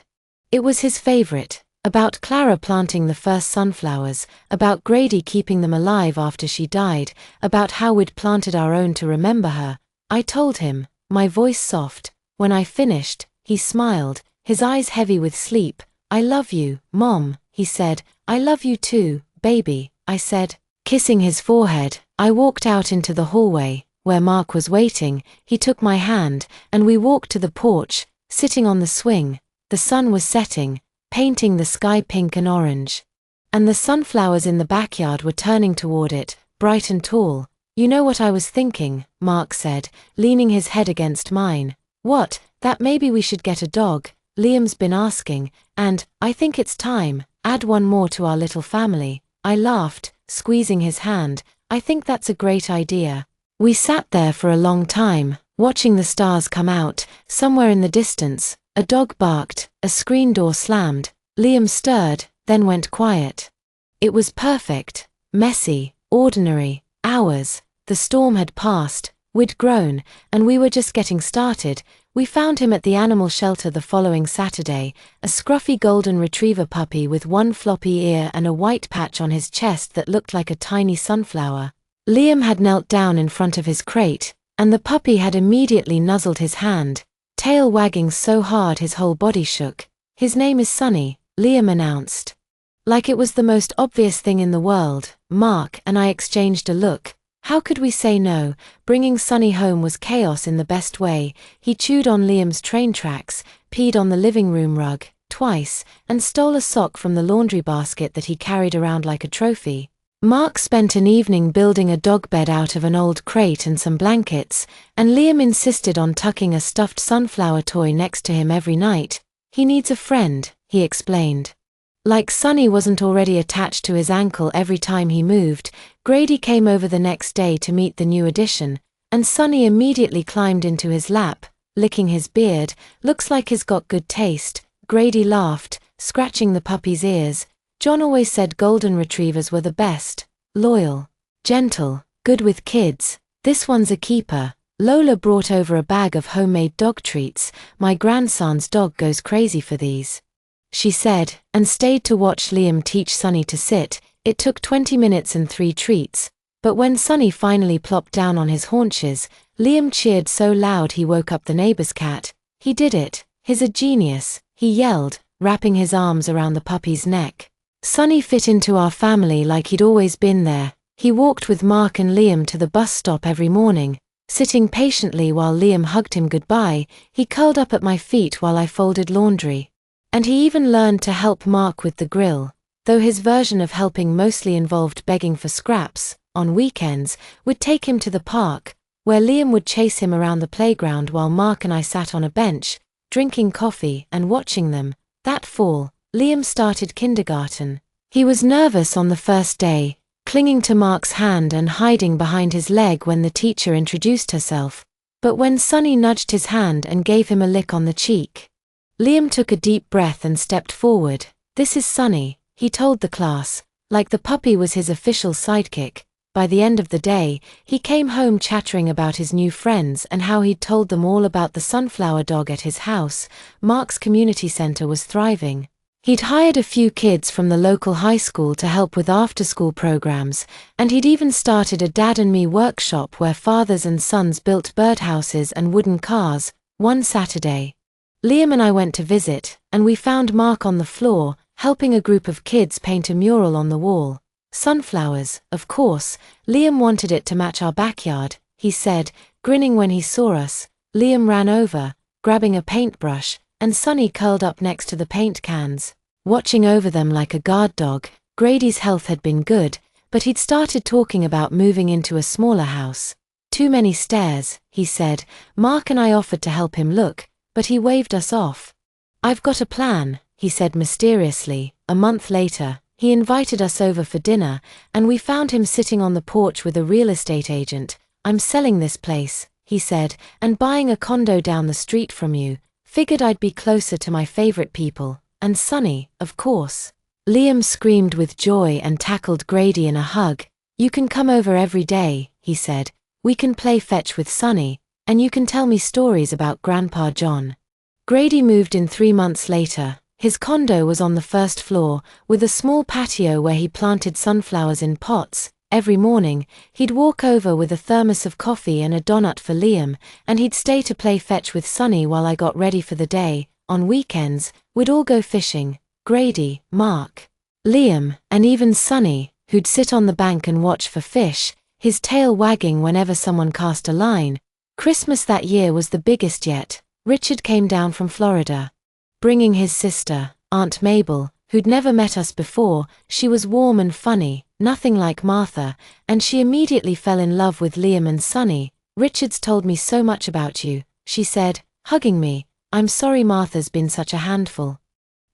A: It was his favorite, about Clara planting the first sunflowers, about Grady keeping them alive after she died, about how we'd planted our own to remember her. I told him, my voice soft. When I finished, he smiled, his eyes heavy with sleep. "I love you, Mom," he said. "I love you too, baby," I said. Kissing his forehead, I walked out into the hallway, where Mark was waiting. He took my hand, and we walked to the porch, sitting on the swing. The sun was setting, painting the sky pink and orange. And the sunflowers in the backyard were turning toward it, bright and tall. "You know what I was thinking," Mark said, leaning his head against mine. "What? That maybe we should get a dog. Liam's been asking, and I think it's time, add one more to our little family." I laughed, squeezing his hand. "I think that's a great idea." We sat there for a long time, watching the stars come out. Somewhere in the distance, a dog barked, a screen door slammed. Liam stirred, then went quiet. It was perfect, messy, ordinary. Hours. The storm had passed, we'd grown, and we were just getting started. We found him at the animal shelter the following Saturday, a scruffy golden retriever puppy with one floppy ear and a white patch on his chest that looked like a tiny sunflower. Liam had knelt down in front of his crate, and the puppy had immediately nuzzled his hand, tail wagging so hard his whole body shook. "His name is Sunny," Liam announced. Like it was the most obvious thing in the world, Mark and I exchanged a look. How could we say no? Bringing Sunny home was chaos in the best way. He chewed on Liam's train tracks, peed on the living room rug, twice, and stole a sock from the laundry basket that he carried around like a trophy. Mark spent an evening building a dog bed out of an old crate and some blankets, and Liam insisted on tucking a stuffed sunflower toy next to him every night. "He needs a friend," he explained. Like Sunny wasn't already attached to his ankle every time he moved, Grady came over the next day to meet the new addition, and Sunny immediately climbed into his lap, licking his beard. "Looks like he's got good taste," Grady laughed, scratching the puppy's ears. "John always said golden retrievers were the best. Loyal, gentle, good with kids. This one's a keeper." Lola brought over a bag of homemade dog treats. "My grandson's dog goes crazy for these," she said, and stayed to watch Liam teach Sunny to sit. It took 20 minutes and 3 treats. But when Sunny finally plopped down on his haunches, Liam cheered so loud he woke up the neighbor's cat. "He did it. He's a genius," he yelled, wrapping his arms around the puppy's neck. Sunny fit into our family like he'd always been there. He walked with Mark and Liam to the bus stop every morning, sitting patiently while Liam hugged him goodbye. He curled up at my feet while I folded laundry. And he even learned to help Mark with the grill, though his version of helping mostly involved begging for scraps. On weekends, we'd take him to the park, where Liam would chase him around the playground while Mark and I sat on a bench, drinking coffee and watching them. That fall, Liam started kindergarten. He was nervous on the first day, clinging to Mark's hand and hiding behind his leg when the teacher introduced herself. But when Sunny nudged his hand and gave him a lick on the cheek, Liam took a deep breath and stepped forward. "This is Sunny," he told the class, like the puppy was his official sidekick. By the end of the day, he came home chattering about his new friends and how he'd told them all about the sunflower dog at his house. Mark's community center was thriving. He'd hired a few kids from the local high school to help with after-school programs, and he'd even started a Dad and Me workshop where fathers and sons built birdhouses and wooden cars. One Saturday, Liam and I went to visit, and we found Mark on the floor, helping a group of kids paint a mural on the wall. Sunflowers, of course. Liam wanted it to match our backyard, he said, grinning when he saw us. Liam ran over, grabbing a paintbrush, and Sunny curled up next to the paint cans, watching over them like a guard dog. Grady's health had been good, but he'd started talking about moving into a smaller house. "Too many stairs," he said. Mark and I offered to help him look, but he waved us off. "I've got a plan," he said mysteriously. A month later, he invited us over for dinner, and we found him sitting on the porch with a real estate agent. "I'm selling this place," he said, "and buying a condo down the street from you. Figured I'd be closer to my favorite people. And Sunny, of course." Liam screamed with joy and tackled Grady in a hug. "You can come over every day," he said. "We can play fetch with Sunny, and you can tell me stories about Grandpa John." Grady moved in 3 months later. His condo was on the first floor, with a small patio where he planted sunflowers in pots. Every morning, he'd walk over with a thermos of coffee and a donut for Liam, and he'd stay to play fetch with Sunny while I got ready for the day. On weekends, we'd all go fishing. Grady, Mark, Liam, and even Sunny, who'd sit on the bank and watch for fish, his tail wagging whenever someone cast a line. Christmas that year was the biggest yet. Richard came down from Florida, bringing his sister, Aunt Mabel, who'd never met us before. She was warm and funny, nothing like Martha, and she immediately fell in love with Liam and Sunny. "Richard's told me so much about you," she said, hugging me. "I'm sorry Martha's been such a handful.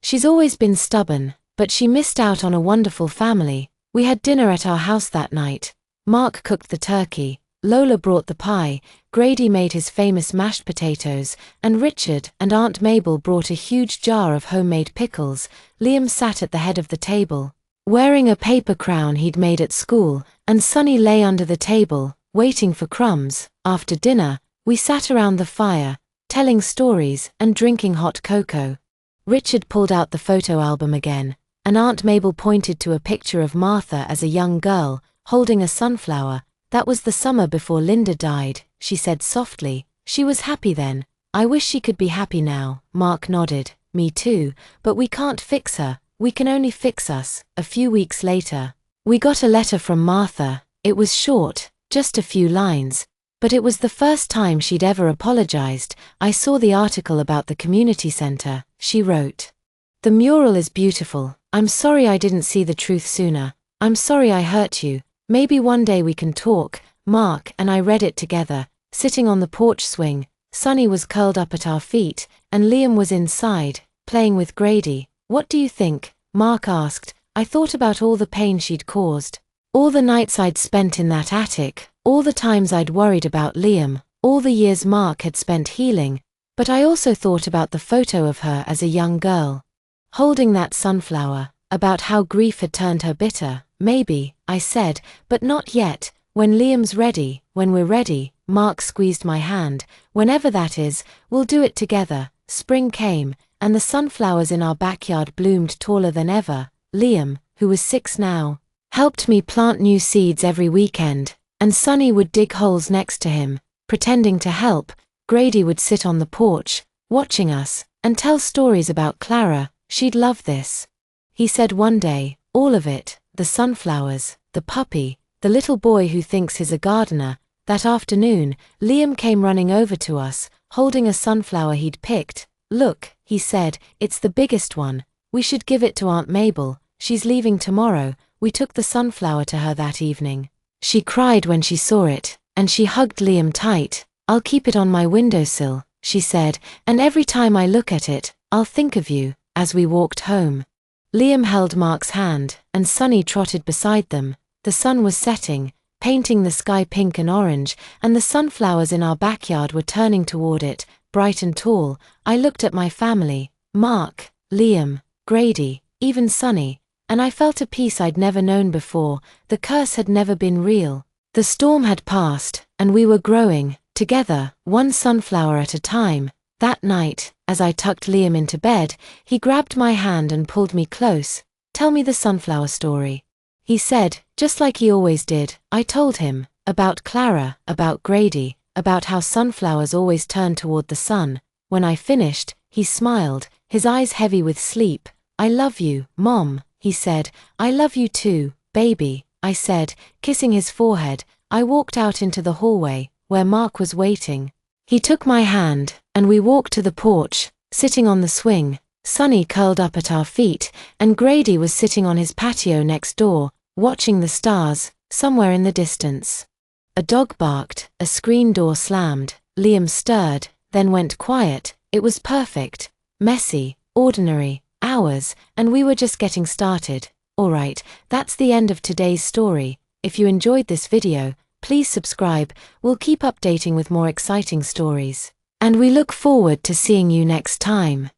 A: She's always been stubborn, but she missed out on a wonderful family." We had dinner at our house that night. Mark cooked the turkey, Lola brought the pie, Grady made his famous mashed potatoes, and Richard and Aunt Mabel brought a huge jar of homemade pickles. Liam sat at the head of the table, wearing a paper crown he'd made at school, and Sunny lay under the table, waiting for crumbs. After dinner, we sat around the fire, telling stories and drinking hot cocoa. Richard pulled out the photo album again, and Aunt Mabel pointed to a picture of Martha as a young girl, holding a sunflower. "That was the summer before Linda died," she said softly. "She was happy then. I wish she could be happy now." Mark nodded. "Me too, but we can't fix her. We can only fix us." A few weeks later, we got a letter from Martha. It was short, just a few lines, but it was the first time she'd ever apologized. "I saw the article about the community center," she wrote. "The mural is beautiful. I'm sorry I didn't see the truth sooner. I'm sorry I hurt you. Maybe one day we can talk." Mark and I read it together, sitting on the porch swing. Sunny was curled up at our feet, and Liam was inside, playing with Grady. "What do you think?" Mark asked. I thought about all the pain she'd caused, all the nights I'd spent in that attic, all the times I'd worried about Liam, all the years Mark had spent healing, but I also thought about the photo of her as a young girl, holding that sunflower, about how grief had turned her bitter. "Maybe," I said, "but not yet. When Liam's ready, when we're ready." Mark squeezed my hand. "Whenever that is, we'll do it together." Spring came, and the sunflowers in our backyard bloomed taller than ever. Liam, who was 6 now, helped me plant new seeds every weekend, and Sunny would dig holes next to him, pretending to help. Grady would sit on the porch, watching us, and tell stories about Clara. "She'd love this," he said one day. "All of it. The sunflowers, the puppy, the little boy who thinks he's a gardener." That afternoon, Liam came running over to us, holding a sunflower he'd picked. "Look," he said, "it's the biggest one. We should give it to Aunt Mabel. She's leaving tomorrow." We took the sunflower to her that evening. She cried when she saw it, and she hugged Liam tight. "I'll keep it on my windowsill," she said, "and every time I look at it, I'll think of you." As we walked home, Liam held Mark's hand, and Sunny trotted beside them. The sun was setting, painting the sky pink and orange, and the sunflowers in our backyard were turning toward it, bright and tall. I looked at my family, Mark, Liam, Grady, even Sunny, and I felt a peace I'd never known before. The curse had never been real. The storm had passed, and we were growing, together, one sunflower at a time. That night, as I tucked Liam into bed, he grabbed my hand and pulled me close. "Tell me the sunflower story," he said, just like he always did. I told him about Clara, about Grady, about how sunflowers always turn toward the sun. When I finished, he smiled, his eyes heavy with sleep. "I love you, Mom," he said. "I love you too, baby," I said, kissing his forehead. I walked out into the hallway, where Mark was waiting. He took my hand, and we walked to the porch, sitting on the swing. Sunny curled up at our feet, and Grady was sitting on his patio next door, watching the stars. Somewhere in the distance, a dog barked, a screen door slammed. Liam stirred, then went quiet. It was perfect, messy, ordinary. hours, and we were just getting started. Alright, that's the end of today's story. If you enjoyed this video, please subscribe. We'll keep updating with more exciting stories. And we look forward to seeing you next time.